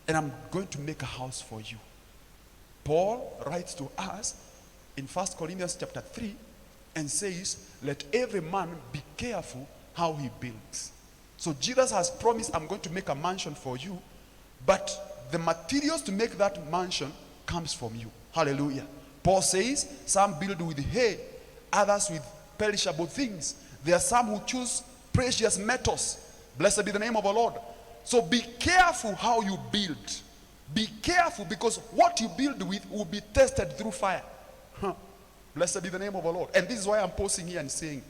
Speaker 1: and I'm going to make a house for you. Paul writes to us in 1 Corinthians chapter 3, and says, let every man be careful how he builds. So Jesus has promised, I'm going to make a mansion for you, but the materials to make that mansion comes from you. Hallelujah. Paul says, some build with hay, others with perishable things. There are some who choose precious metals. Blessed be the name of our Lord. So be careful how you build. Be careful, because what you build with will be tested through fire. Blessed be the name of our Lord. And this is why I'm pausing here and saying,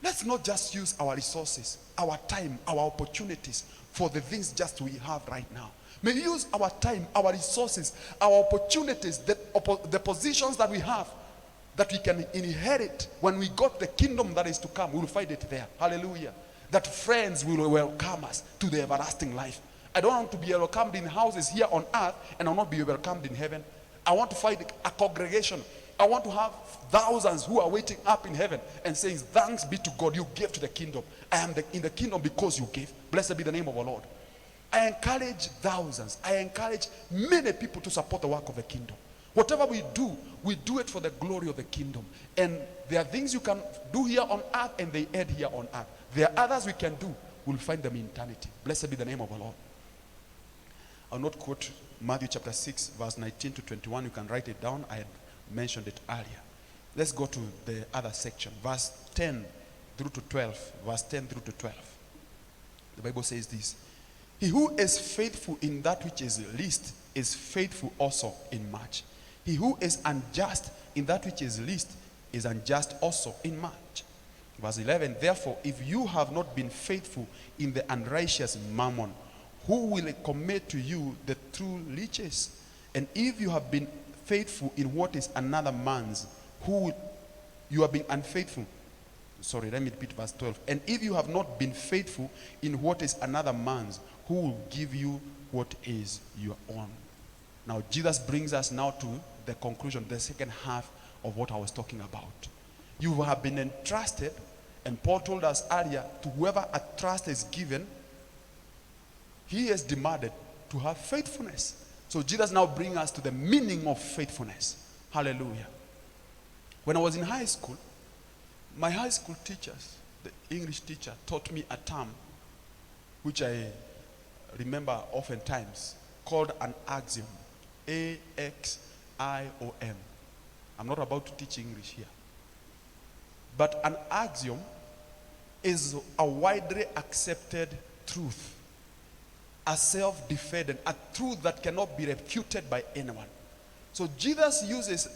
Speaker 1: let's not just use our resources, our time, our opportunities for the things just we have right now. May we use our time, our resources, our opportunities, the positions that we have, that we can inherit when we got the kingdom that is to come. We'll find it there. Hallelujah. That friends will welcome us to the everlasting life. I don't want to be welcomed in houses here on earth and I'll not be welcomed in heaven. I want to find a congregation. I want to have thousands who are waiting up in heaven and saying, thanks be to God, you gave to the kingdom. I am in the kingdom because you gave. Blessed be the name of our Lord. I encourage thousands. I encourage many people to support the work of the kingdom. Whatever we do it for the glory of the kingdom. And there are things you can do here on earth and they end here on earth. There are others we can do. We'll find them in eternity. Blessed be the name of the Lord. I'll not quote Matthew chapter 6, verse 19 to 21. You can write it down. I had mentioned it earlier. Let's go to the other section. Verse 10 through to 12. Verse 10 through to 12. The Bible says this. He who is faithful in that which is least is faithful also in much. He who is unjust in that which is least is unjust also in much. Verse 11, therefore, if you have not been faithful in the unrighteous mammon, who will commit to you the true riches? And if you have been faithful in what is another man's, you have been unfaithful. Sorry, let me repeat verse 12. And if you have not been faithful in what is another man's, who will give you what is your own? Now, Jesus brings us now to the conclusion, the second half of what I was talking about. You have been entrusted, and Paul told us earlier, to whoever a trust is given, he is demanded to have faithfulness. So Jesus now brings us to the meaning of faithfulness. Hallelujah. When I was in high school, my high school teachers, the English teacher, taught me a term which I remember oftentimes, called an axiom. A-X-I-O-M. I'm not about to teach English here. But an axiom is a widely accepted truth, a self-defeated, a truth that cannot be refuted by anyone. So Jesus uses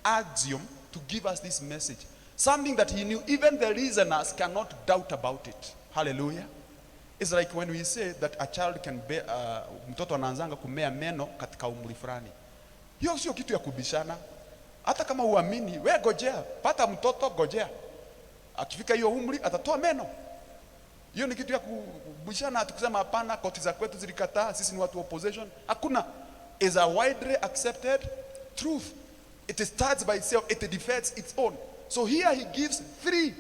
Speaker 1: axiom to give us this message, something that he knew even the reasoners cannot doubt about it. Hallelujah. It's like when we say that a child can bear, mtoto anaanzanga kumea meno katika umri fulani. Hiyo sio kitu ya kubishana. Hata kama uamini, we gojea, pata mtoto gojea. Akifika hiyo umri atatoa meno. Hiyo ni kitu ya kubishana, tukisema hapana, koti za kwetu zilikataa, sisi ni watu opposition. Hakuna. Is a widely accepted truth. It starts by itself, it defends its own. So here he gives three.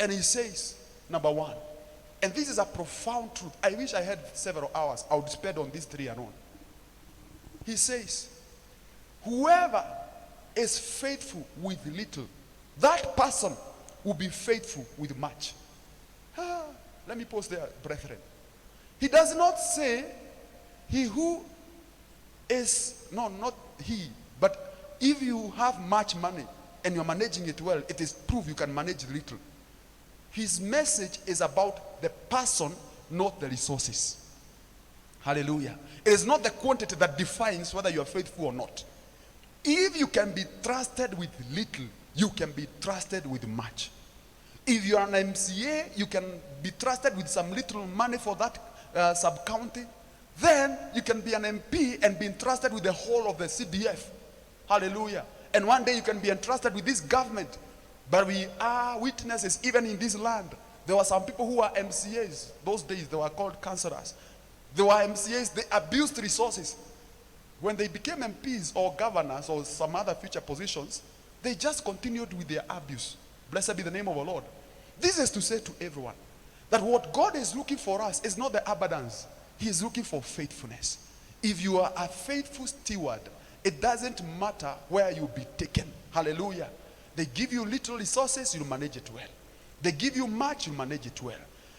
Speaker 1: And he says, number one, and this is a profound truth. I wish I had several hours. I would spend on these three alone. He says, whoever is faithful with little, that person will be faithful with much. Let me pause there, brethren. He does not say, he who is, no, not he, but if you have much money and you're managing it well, it is proof you can manage little. His message is about the person, not the resources. Hallelujah. It is not the quantity that defines whether you are faithful or not. If you can be trusted with little, you can be trusted with much. If you are an MCA, you can be trusted with some little money for that sub-county. Then you can be an MP and be entrusted with the whole of the CDF. Hallelujah. And one day you can be entrusted with this government. But we are witnesses even in this land. There were some people who were MCAs. Those days they were called councillors. They were MCAs, they abused resources. When they became MPs or governors or some other future positions, they just continued with their abuse. Blessed be the name of our Lord. This is to say to everyone that what God is looking for us is not the abundance. He is looking for faithfulness. If you are a faithful steward, it doesn't matter where you'll be taken. Hallelujah. They give you little resources, you'll manage it well. They give you much, you manage it well.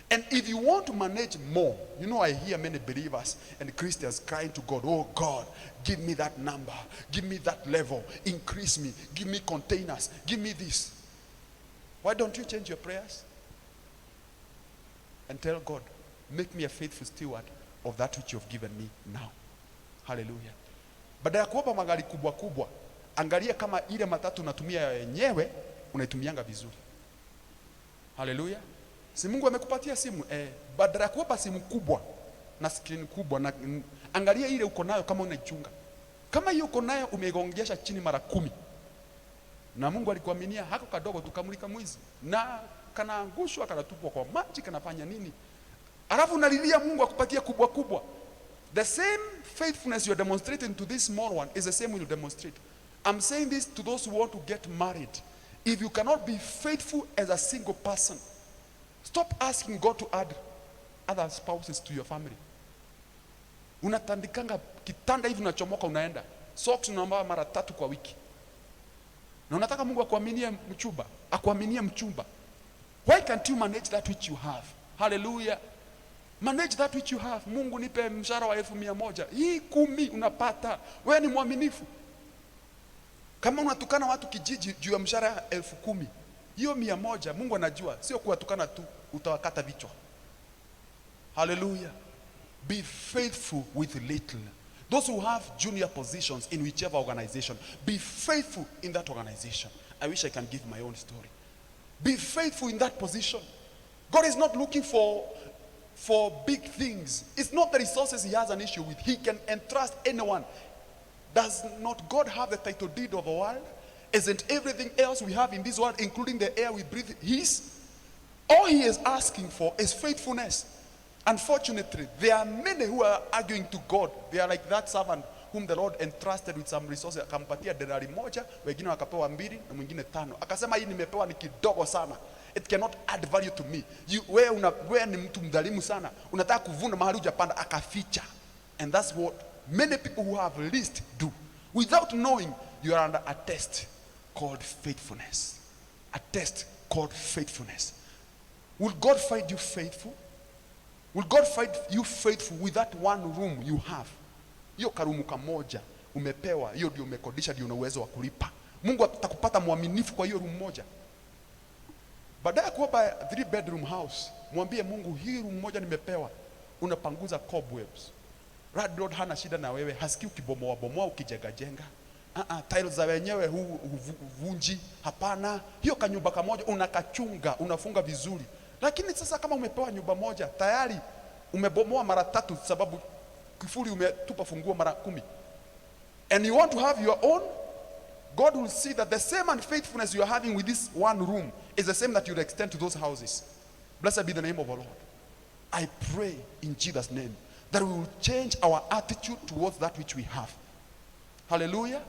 Speaker 1: And if you want to manage more, you know, I hear many believers and Christians crying to God, oh God, give me that number, give me that level, increase me, give me containers, give me this. Why don't you change your prayers and tell God, make me a faithful steward of that which you have given me now. Hallelujah. Baada ya kuomba magari kubwa kubwa, angalia kama ile matatu unatumia yenyewe unaitumianga vizuri. Hallelujah. Si Mungu amekupatia simu, badala ya kuomba simu kubwa na screen kubwa, na angalia ile uko nayo kama unaichunga. Kama hiyo uko nayo umeigongesha chini mara 10. Na Mungu alikuaminia hako kadogo tukamulika mwizi. Na kanaangushwa, kanatupwa kwa maji, kanafanya nini? Alafu unalilia Mungu akupatie kubwa kubwa. The same faithfulness you are demonstrating to this small one is the same will demonstrate. I'm saying this to those who want to get married. If you cannot be faithful as a single person, stop asking God to add other spouses to your family. Unatandikanga kitanda hivi unachomoka unaenda. Socks unaomba mara 3 kwa wiki. Na unataka Mungu akuaminie mchumba, akuaminie mchumba. Why can't you manage that which you have? Hallelujah. Manage that which you have. Mungu nipe mshahara wa 1,100. Hii 10 unapata. Wewe ni mwaminifu. Kama unatukana watu kijiji juu ya mshahara 10,000, hiyo 100 Mungu anajua, sio kuwatukana tu, utawakata vichwa. Hallelujah. Be faithful with little. Those who have junior positions in whichever organization, be faithful in that organization. I wish I can give my own story. Be faithful in that position. God is not looking for big things. It's not the resources he has an issue with. He can entrust anyone. Does not God have the title deed of the world? Isn't everything else we have in this world, including the air we breathe, his? All he is asking for is faithfulness. Unfortunately, there are many who are arguing to God. They are like that servant whom the Lord entrusted with some resources. Akampatia denari 1, wengine wakapewa 2 na mwingine 5. Akasema hii nimepewa ni kidogo sana. It cannot add value to me. Wewe ni mtu mdhalimu sana. Unataka kuvuna mahali hujapanda, akaficha. And that's what many people who have least do. Without knowing, you are under a test called faithfulness. A test called faithfulness. Will God find you faithful? Will God find you faithful with that one room you have? Hiyo karumu kamoja umepewa, hiyo ndio umekodisha, ndio una uwezo wa kulipa. Mungu atakupata mwaminifu kwa hiyo room moja. Baada ya kuopa 3-bedroom house, mwambie Mungu, hii room moja nimepewa, unapanguza cobwebs. Landlord hana shida na wewe, hasikii ukibomoa ukijenga. Tiles za wenyewe huvunji, hapana. Hiyo kanyumba kamoja unakachunga, unafunga vizuri. Lakini sasa kama umepewa nyumba moja, tayari umebomoa mara 3 sababu kifuri umetupa funguo mara 10. And you want to have your own, God will see that the same unfaithfulness you are having with this one room is the same that you will extend to those houses. Blessed be the name of the Lord. I pray in Jesus' name that we will change our attitude towards that which we have. Hallelujah.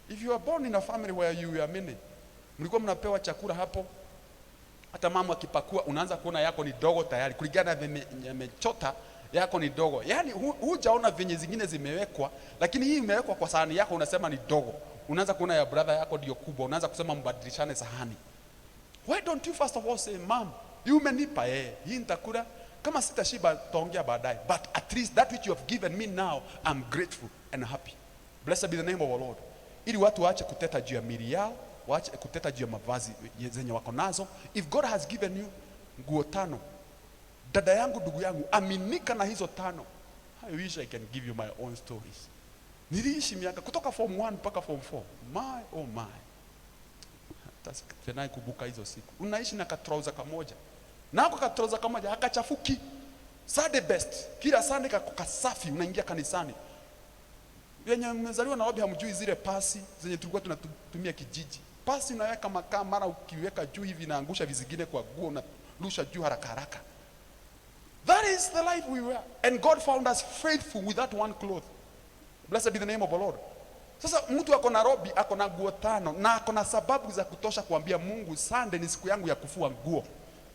Speaker 1: If you are born in a family where you are many, mlikuwa mnapewa chakula hapo, hata mama akipakua unaanza kuona yako ni dogo tayari, kulingana na mechota yako ni dogo. Yani hujaona venye zingine zimewekwa, lakini hii imewekwa kwa sahani yako unasema ni dogo. Unaanza kuona ya brother yako ndio kubwa, unaanza kusema mbadilishane sahani. Why don't you first of all say, Mom, you umenipa hii nitakula, kama sitashiba taongea baadaye, but at least that which you have given me now, I'm grateful and happy. Blessed be the name of our Lord. Ili watu waache kuteta juu ya mili yao, waache kuteta juu ya mavazi zenye wako nazo. If God has given you nguo 5, dada yangu, ndugu yangu, aminika na hizo 5. I wish I can give you my own stories. Niliishi miaka kutoka form 1 mpaka form 4. My oh my. Tena kubuka hizo siku. Unaishi na katrouser kamoja. Nako katrouser kamoja hakachafuki. Sunday best. Kila Sunday kasafi, unaingia kanisani. Wenye mmezaliwa Nairobi hamjui zile pasi zenye tulikuwa tunatumia kijiji. Pasi unaweka makaa, mara ukiweka juu hivi inaangusha vizingine kwa guo, unarusha juu haraka haraka. That is the life we were. And God found us faithful with that one cloth. Blessed be the name of the Lord. Sasa mtu ako Nairobi, ako na nguo 5 na ako na sababu za kutosha kuambia Mungu, Sunday ni siku yangu ya kufua nguo.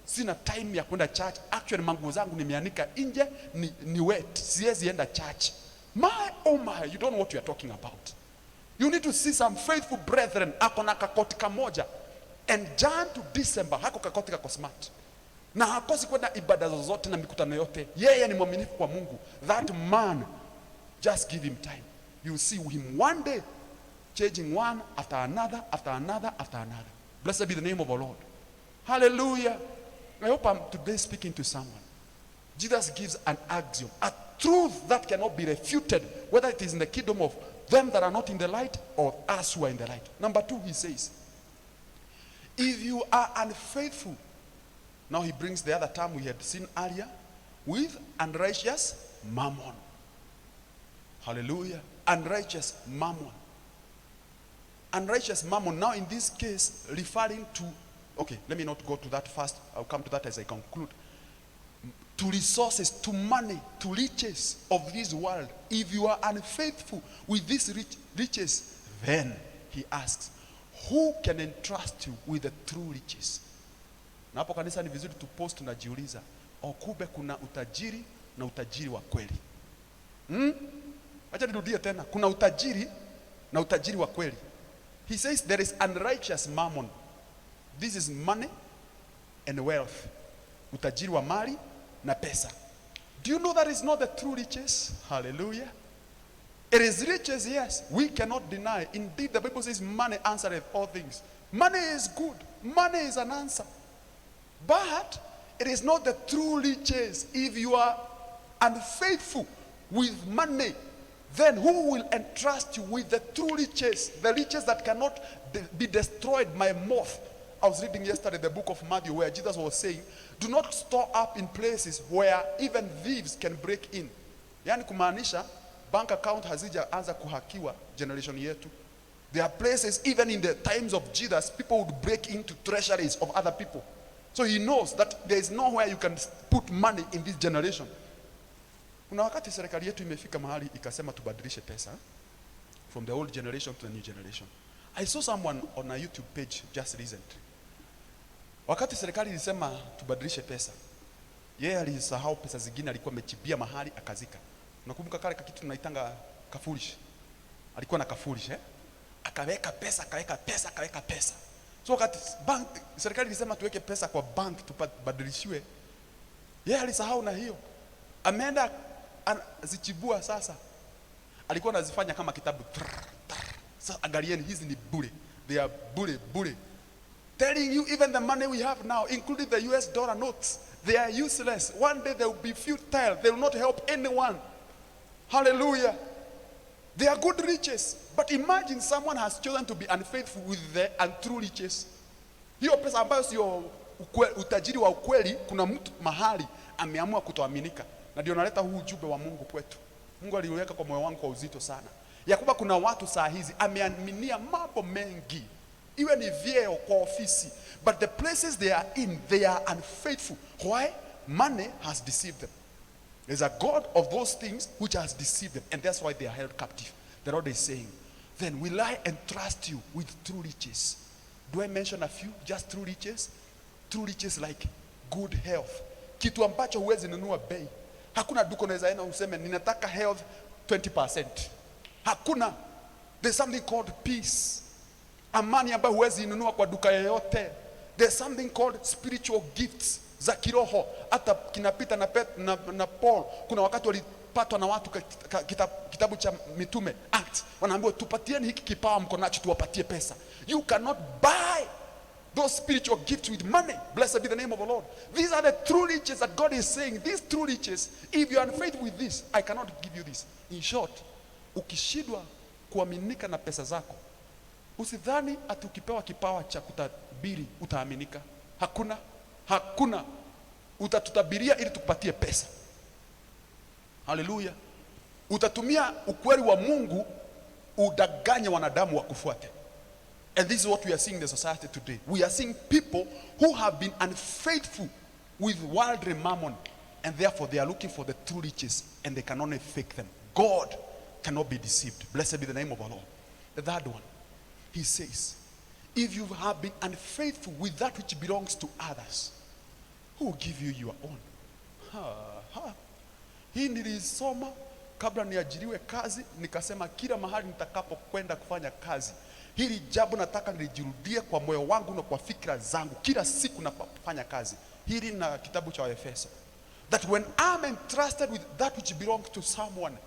Speaker 1: Sina time ya kwenda church. Actually manguo zangu nimeanika nje, ni wet. Siwezi enda church. My oh my, you don't know what you are talking about. You need to see some faithful brethren ako na kakoti kamoja. And Jan to December hako kakoti kako smart. Na hakosi kwenda ibada zozote na mikutano yote. Yeye ni mwaminifu kwa Mungu. That man, just give him time. You see him one day changing one after another, after another, after another. Blessed be the name of our Lord. Hallelujah. I hope I'm today speaking to someone. Jesus gives an axiom, a truth that cannot be refuted, whether it is in the kingdom of them that are not in the light or us who are in the light. Number 2, he says, if you are unfaithful, now he brings the other term we had seen earlier, with unrighteous mammon. Hallelujah. Unrighteous mammon. Unrighteous mammon, now in this case, referring to, okay, let me not go to that first. I'll come to that as I conclude. To resources, to money, to riches of this world. If you are unfaithful with these riches, then he asks, who can entrust you with the true riches? Na hapo kanisa ni vizuri tu post na jiuliza, kumbe kuna utajiri na utajiri wa kweli. Acha nirudie tena, kuna utajiri na utajiri wa kweli. He says there is unrighteous mammon. This is money and wealth. Utajiri wa mali na pesa. Do you know that is not the true riches? Hallelujah. It is riches, yes. We cannot deny. Indeed, the Bible says money answereth all things. Money is good. Money is an answer. But it is not the true riches. If you are unfaithful with money, then who will entrust you with the true riches? The riches that cannot be destroyed by moth. I was reading yesterday the book of Matthew where Jesus was saying, do not store up in places where even thieves can break in. Yani kumaanisha, bank account hazijaanza kuhakiwa generation yetu. There are places, even in the times of Jesus, people would break into treasuries of other people. So he knows that there is nowhere you can put money in this generation. Kuna wakati serikali yetu imefika mahali ikasema tubadilishe pesa from the old generation to the new generation. I saw someone on a YouTube page just recently. Wakati serikali ilisema tubadilishe pesa, yeye alisahau pesa zingine alikuwa amechibia mahali akazika. Unakumbuka kale kitu tunaitanga kafurish? Alikuwa na kafurish akaweka pesa. So wakati bank serikali ilisema tuweke pesa kwa bank tubadilishiwe, yeye alisahau na hiyo. Ameenda zichibua sasa. Alikuwa anazifanya kama kitabu. Sasa angalieni hizi ni bure. They are bure. Telling you even the money we have now, including the US dollar notes, they are useless. One day they will be futile. They will not help anyone. Hallelujah. They are good riches. But imagine someone has chosen to be unfaithful with the untrue riches. Hiyo pesa ambayo sio utajiri wa ukweli, kuna mtu mahali ameamua kutoaminika. Na ndio naleta huu ujumbe wa Mungu kwetu. Mungu aliweka kwa moyo wangu kwa uzito sana. Ya kwamba kuna watu saa hizi ameaminia mambo mengi. Iwe ni vyeo kwa ofisi. But the places they are in, they are unfaithful. Why? Money has deceived them. There's a God of those things which has deceived them. And that's why they are held captive. The Lord is saying, then will I entrust you with true riches? Do I mention a few? Just true riches? True riches like good health. Kitu ambacho huwezi nunua bei. Hakuna duka unaweza enda useme ninataka health 20%. Hakuna. There's something called peace. Amani ambayo huwezi nunua kwa duka yoyote. There's something called spiritual gifts za kiroho. Hata kinapita na Paul. Kuna wakati walipatwa na watu kitabu cha mitume Acts. Wanaambiwa tupatieni hiki kipawa mko nacho tuwapatie pesa. You cannot buy those spiritual gifts with money. Blessed be the name of the Lord. These are the true riches that God is saying. These true riches, if you are unfaithful with this, I cannot give you this. In short, ukishindwa kuaminika na pesa zako, usidhani ati ukipewa kipawa cha kutabiri utaaminika. Hakuna. Utatutabiria ili tukupatie pesa. Hallelujah. Utatumia ukweli wa Mungu udanganye wanadamu wakufuate. And this is what we are seeing in the society today. We are seeing people who have been unfaithful with worldly mammon, and therefore they are looking for the true riches, and they can only fake them. God cannot be deceived. Blessed be the name of our Lord. The third one, he says, if you have been unfaithful with that which belongs to others, who will give you your own? Hii nilisoma kabla niajiriwe kazi, nikasema kila mahali nitakapo kwenda kufanya kazi, hili jambo nataka nilijirudie kwa moyo wangu na kwa fikra zangu kila siku napofanya kazi. Hili na kitabu cha Efeso. That when I'm entrusted with that which belongs to someone,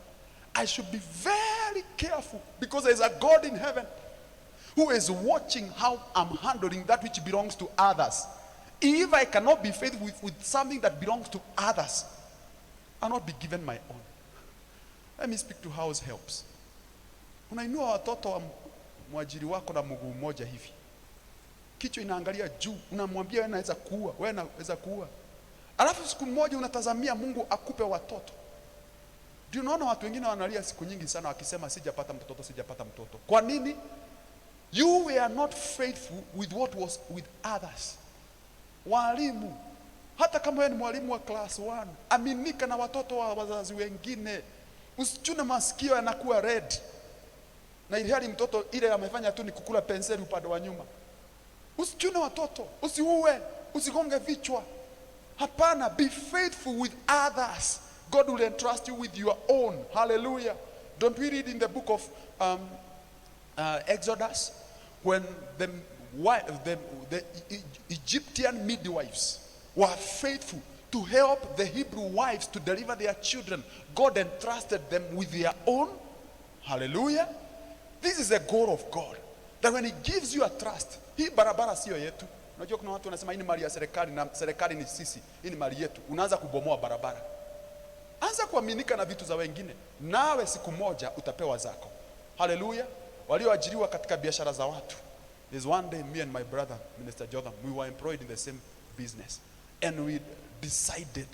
Speaker 1: I should be very careful, because there is a God in heaven who is watching how I'm handling that which belongs to others. If I cannot be faithful with something that belongs to others, I'll not be given my own. Let me speak to house helps. Unainua watoto wa mwajiri wako na mguu mmoja hivi, kichwa inaangalia juu, unamwambia wewe unaweza kuua. Alafu siku moja unatazamia Mungu akupe watoto. Ndio unaona watu wengine wanalia siku nyingi sana wakisema sijapata mtoto. Kwa nini? You were not faithful with what was with others. Walimu, hata kama wewe ni mwalimu wa class 1, aminika na watoto wa wazazi wengine. Usichune masikio yanakuwa red, na ilihali mtoto ile amefanya tu ni kukula penseli upande wa nyuma. Usichune watoto, usiue, usigonge vichwa. Hapana, be faithful with others. God will entrust you with your own. Hallelujah. Don't we read in the book of Exodus, when the the Egyptian midwives were faithful to help the Hebrew wives to deliver their children. God entrusted them with their own. Hallelujah. This is the goal of God. That when he gives you a trust, hii barabara sio yetu. Unajua kuna watu wanasema hii ni mali ya serikali na serikali ni sisi. Hii ni mali yetu. Unaanza kubomoa barabara. Anza kuaminika na vitu za wengine. Nawe siku moja utapewa zako. Hallelujah. Walioajiriwa katika biashara za watu. There's one day me and my brother, Minister Jotham, we were employed in the same business. And we decided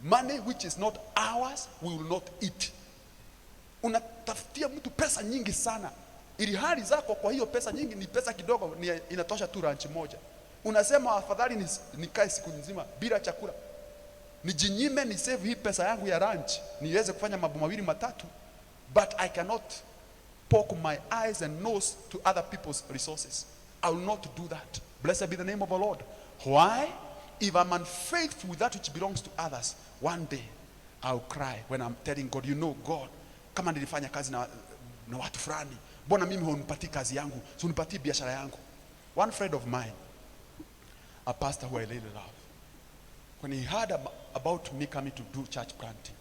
Speaker 1: money which is not ours, we will not eat. Unatafutia mtu pesa nyingi sana, ili hali zako kwa hiyo pesa nyingi ni pesa kidogo, inatosha tu ranchi moja. Unasema afadhali nikae siku nzima bila chakula, nijinyime ni save hii pesa yangu ya ranch niweze kufanya mambo mawili matatu, but I cannot poke my eyes and nose to other people's resources. I will not do that. Blessed be the name of the Lord. Why? If I'm unfaithful with that which belongs to others, one day I'll cry when I'm telling God, you know God, kama nilifanya kazi na watu fulani, mbona mimi hunipatii kazi yangu, so unipatii biashara yangu. One friend of mine, a pastor who I really love, when he heard about me coming to do church planting,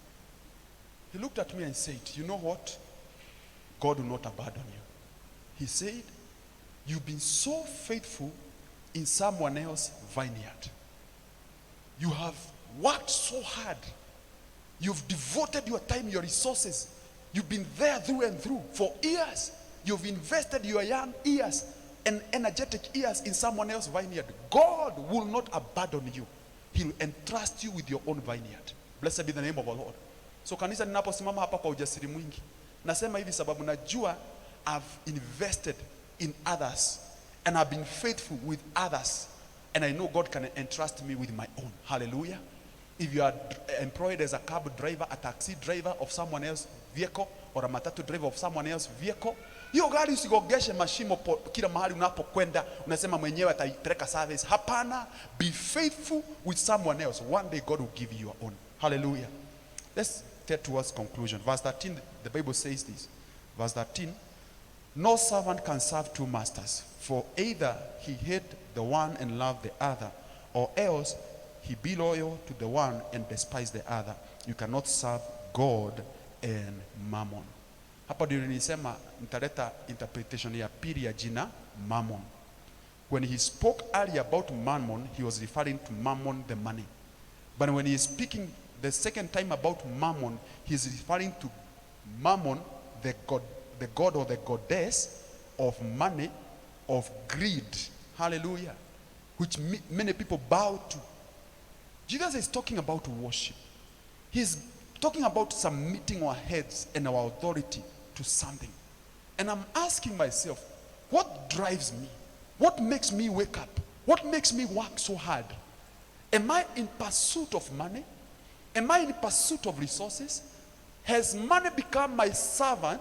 Speaker 1: he looked at me and said, you know what? God will not abandon you. He said, you've been so faithful in someone else's vineyard. You have worked so hard. You've devoted your time, your resources. You've been there through and through for years. You've invested your young years and energetic years in someone else's vineyard. God will not abandon you. He'll entrust you with your own vineyard. Blessed be the name of our Lord. So kanisa ninaposimama hapa kwa ujasiri mwingi, nasema hivi sababu najua I've invested in others and I've been faithful with others, and I know God can entrust me with my own. Hallelujah. If you are employed as a cab driver, a taxi driver of someone else's vehicle, or a matatu driver of someone else's vehicle, hiyo gari usigogeshe mashimo kila mahali unapokwenda unasema mwenyewe ataipeleka service. Hapana, be faithful with someone else. One day God will give you your own. Hallelujah. Let's get towards conclusion. Verse 13, the Bible says this. Verse 13, no servant can serve two masters, for either he hate the one and love the other, or else he be loyal to the one and despise the other. You cannot serve God and mammon. Hapa ndio nilisema nitaleta interpretation ya pili ya jina mammon. When he spoke earlier about mammon, he was referring to mammon, the money. But when he is speaking the second time about mammon, he is referring to mammon, the god or the goddess of money, of greed. Hallelujah. Which many people bow to. Jesus is talking about worship. He's talking about submitting our heads and our authority to something. And I'm asking myself, what drives me? What makes me wake up? What makes me work so hard? Am I in pursuit of money? Am I in pursuit of resources? Has money become my servant,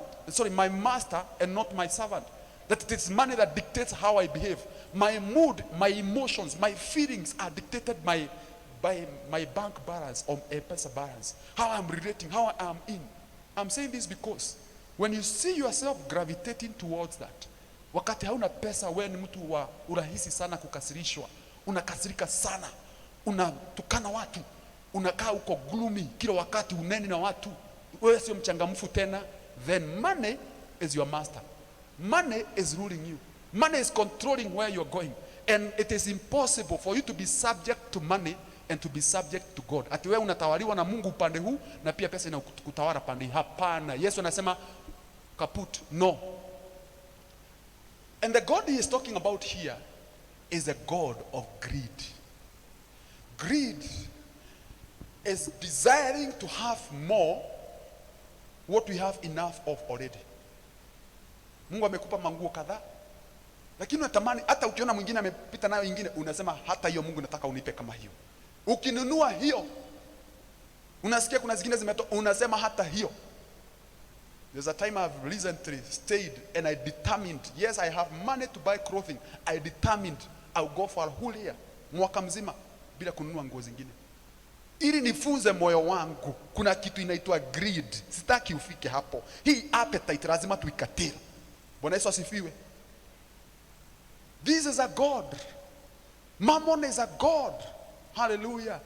Speaker 1: my master, and not my servant? That it is money that dictates how I behave. My mood, my emotions, my feelings are dictated by my bank balance or M-Pesa balance. How I'm relating, how I am in. I'm saying this because when you see yourself gravitating towards that, wakati hauna pesa, wewe ni mtu wa urahisi sana kukasirishwa, unakasirika sana, unatukana watu, unakaa uko gloomy kila wakati, uneni na watu, wewe sio mchangamfu tena, then money is your master. Money is ruling you. Money is controlling where you're going. And it is impossible for you to be subject to money and to be subject to God. Ati wewe unatawaliwa na Mungu upande huu na pia pesa inakutawala pande hii. Hapana. Yesu anasema kaput. No. And the God he is talking about here is a God of greed. Greed is desiring to have more what we have enough of already. Mungu amekupa manguo kadhaa, lakini unatamani hata ukiona mwingine amepita nayo nyingine unasema hata hiyo Mungu nataka unipe kama hiyo. Ukinunua hiyo unasikia kuna zingine zimetoka unasema hata hiyo. There's a time I've recently stayed and I determined, yes, I have money to buy clothing. I determined I'll go for a whole year, mwaka mzima bila kununua nguo zingine. Ili nifunze moyo wangu kuna kitu inaitwa greed. Sitaki ufike hapo. Hii appetite lazima tuikatire. Bwana Yesu asifiwe. This is a God. Mammon is a God. Hallelujah.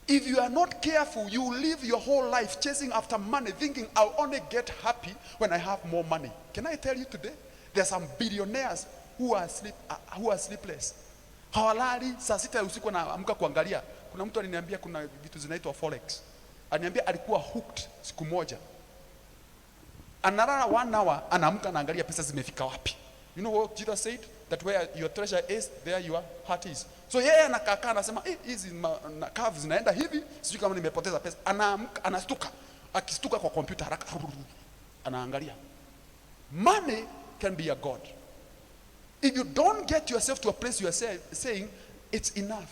Speaker 1: If you are not careful, you will live your whole life chasing after money, thinking I'll only get happy when I have more money. Can I tell you today? There are some billionaires who are sleepless. Hawalali, saa sita usiku na amka kuangalia. Kuna mtu aliniambia kuna vitu zinaitwa forex. Aliniambia alikuwa hooked siku moja. Analala 1 hour, anaamka anaangalia pesa zimefika wapi. You know what Jesus said? That where your treasure is, there your heart is. So yeye anakaa anasema, hizi curve zinaenda hivi, sijui kama nimepoteza pesa. Anaamka, anastuka. Akistuka kwa computer haraka anaangalia. Money can be a god. If you don't get yourself to a place you are saying it's enough.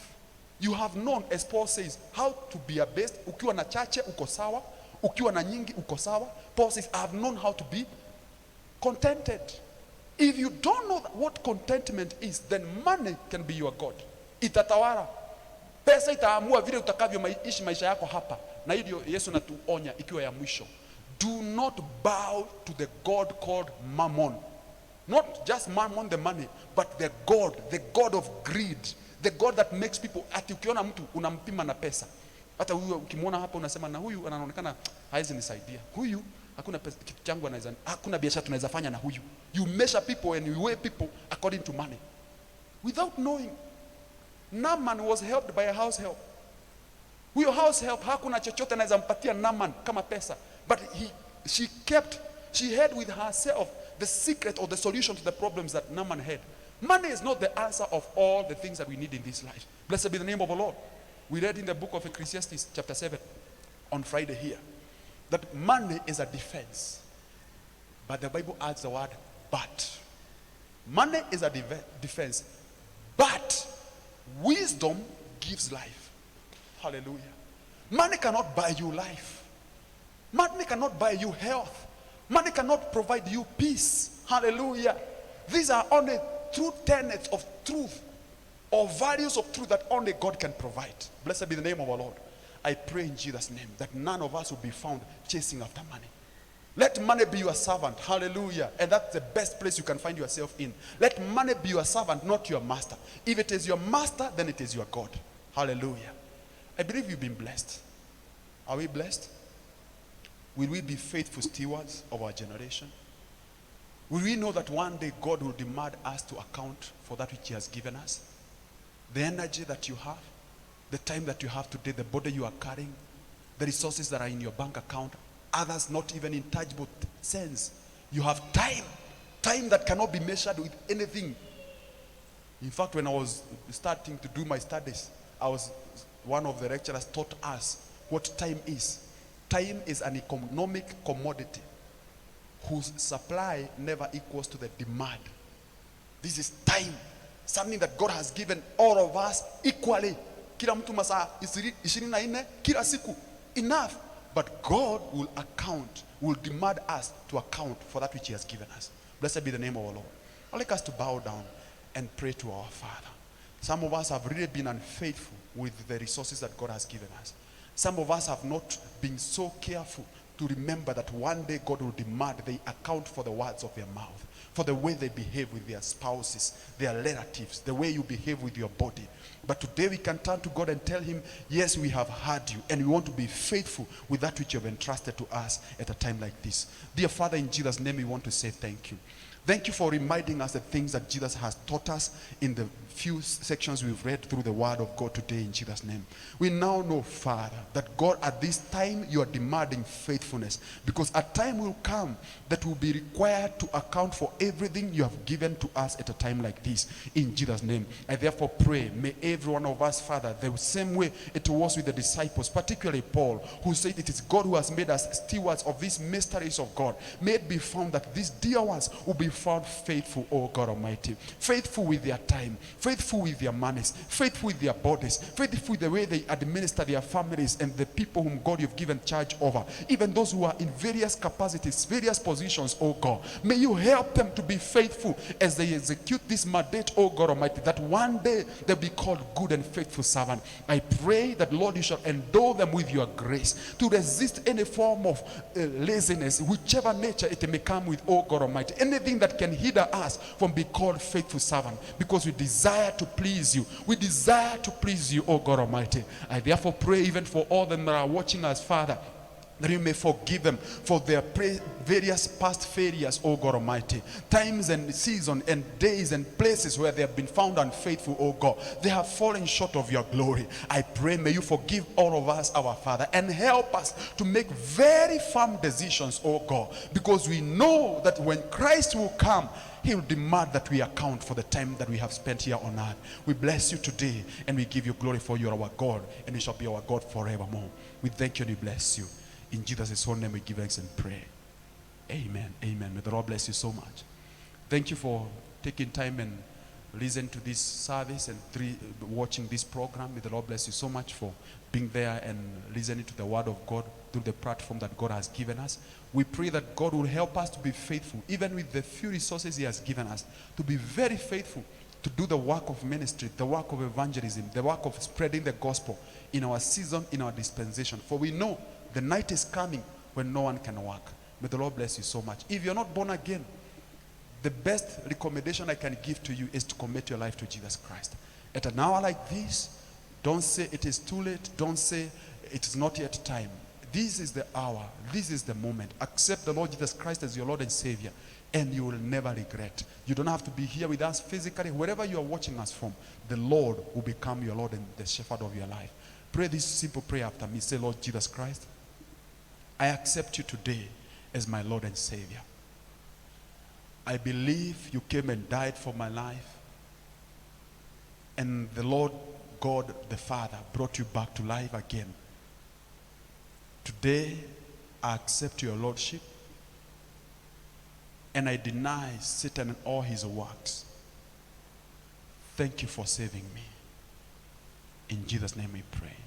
Speaker 1: You have known, as Paul says, how to be a best. Ukiwa na chache uko sawa, ukiwa na nyingi uko sawa. Paul says, I have known how to be contented. If you don't know what contentment is, then money can be your god. Itatawala. Pesa itaamua vile utakavyoishi maisha yako hapa. Na hiyo Yesu anatuonya ikiwa ya mwisho. Do not bow to the god called Mammon. Not just Mammon the money, but the God of greed. The God that makes people, ati ukiona mtu unampima na pesa. Hata huyu ukimwona hapa unasema na huyu anaonekana haizi nisaidia. Huyu hakuna kitu changu anaweza, hakuna biashara tunaweza fanya na huyu. You measure people and you weigh people according to money. Without knowing. Naaman was helped by a house help. Huyo house help hakuna chochote anaweza mpatia Naaman kama pesa. But she had with herself the secret or the solution to the problems that Naaman had. Money is not the answer of all the things that we need in this life. Blessed be the name of the Lord. We read in the book of Ecclesiastes chapter 7 on Friday here that money is a defense. But the Bible adds the word but. Money is a defense. But wisdom gives life. Hallelujah. Money cannot buy you life. Money cannot buy you health. Money cannot provide you peace. Hallelujah. These are only true tenets of truth or values of truth that only God can provide. Blessed be the name of our Lord. I pray in Jesus' name that none of us will be found chasing after money. Let money be your servant. Hallelujah. And that's the best place you can find yourself in. Let money be your servant, not your master. If it is your master, then it is your God. Hallelujah. I believe you've been blessed. Are we blessed? Will we be faithful stewards of our generation? Will we know that one day God will demand us to account for that which he has given us? The energy that you have, the time that you have today, the body you are carrying, the resources that are in your bank account, others not even in tangible sense. You have time that cannot be measured with anything. In fact, when I was starting to do my studies, one of the lecturers taught us what time is. Time is an economic commodity whose supply never equals to the demand. This is time, something that God has given all of us equally. Kila mtu masaa 24 kila siku, enough. But God will demand us to account for that which he has given us. Blessed be the name of our Lord. I'd like us to bow down and pray to our Father. Some of us have really been unfaithful with the resources that God has given us. Some of us have not been so careful to remember that one day God will demand they account for the words of their mouth, for the way they behave with their spouses, their relatives, the way you behave with your body. But today we can turn to God and tell him, yes, we have heard you and we want to be faithful with that which you have entrusted to us at a time like this. Dear Father, in Jesus' name we want to say thank you. Thank you for reminding us the things that Jesus has taught us in the few sections we've read through the word of God today in Jesus' name. We now know, Father, that God, at this time you are demanding faithfulness, because a time will come that will be required to account for everything you have given to us at a time like this. In Jesus' name, I therefore pray, may every one of us, Father, the same way it was with the disciples, particularly Paul, who said it is God who has made us stewards of these mysteries of God. May it be found that these dear ones will be found faithful, oh God Almighty, faithful with their time, faithful with their monies, faithful with their bodies, faithful with the way they administer their families and the people whom God you've given charge over, even those who are in various capacities, various positions, oh God. May you help them to be faithful as they execute this mandate, oh God Almighty, that one day they'll be called good and faithful servant. I pray that, Lord, you shall endow them with your grace to resist any form of laziness, whichever nature it may come with, oh God Almighty. Anything that that can hinder us from being called faithful servant, because we desire to please you. We desire to please you, oh God Almighty. I therefore pray even for all them that are watching us, Father, that you may forgive them for their various past failures, oh God Almighty. Times and seasons and days and places where they have been found unfaithful, oh God. They have fallen short of your glory. I pray, may you forgive all of us, our Father, and help us to make very firm decisions, oh God, because we know that when Christ will come, he will demand that we account for the time that we have spent here on earth. We bless you today and we give you glory, for you are our God and you shall be our God forevermore. We thank you and we bless you. In Jesus' holy name we give thanks and pray. Amen. Amen. May the Lord bless you so much. Thank you for taking time and listen to this service and watching this program. May the Lord bless you so much for being there and listening to the word of God through the platform that God has given us. We pray that God will help us to be faithful, even with the few resources he has given us, to be very faithful to do the work of ministry, the work of evangelism, the work of spreading the gospel in our season, in our dispensation. For we know the night is coming when no one can work. May the Lord bless you so much. If you're not born again, the best recommendation I can give to you is to commit your life to Jesus Christ. At an hour like this, don't say it is too late. Don't say it is not yet time. This is the hour. This is the moment. Accept the Lord Jesus Christ as your Lord and Savior, and you will never regret. You don't have to be here with us physically. Wherever you are watching us from, the Lord will become your Lord and the shepherd of your life. Pray this simple prayer after me. Say, Lord Jesus Christ, I accept you today as my Lord and Savior. I believe you came and died for my life, and the Lord God the Father brought you back to life again. Today, I accept your Lordship, and I deny Satan and all his works. Thank you for saving me. In Jesus' name we pray.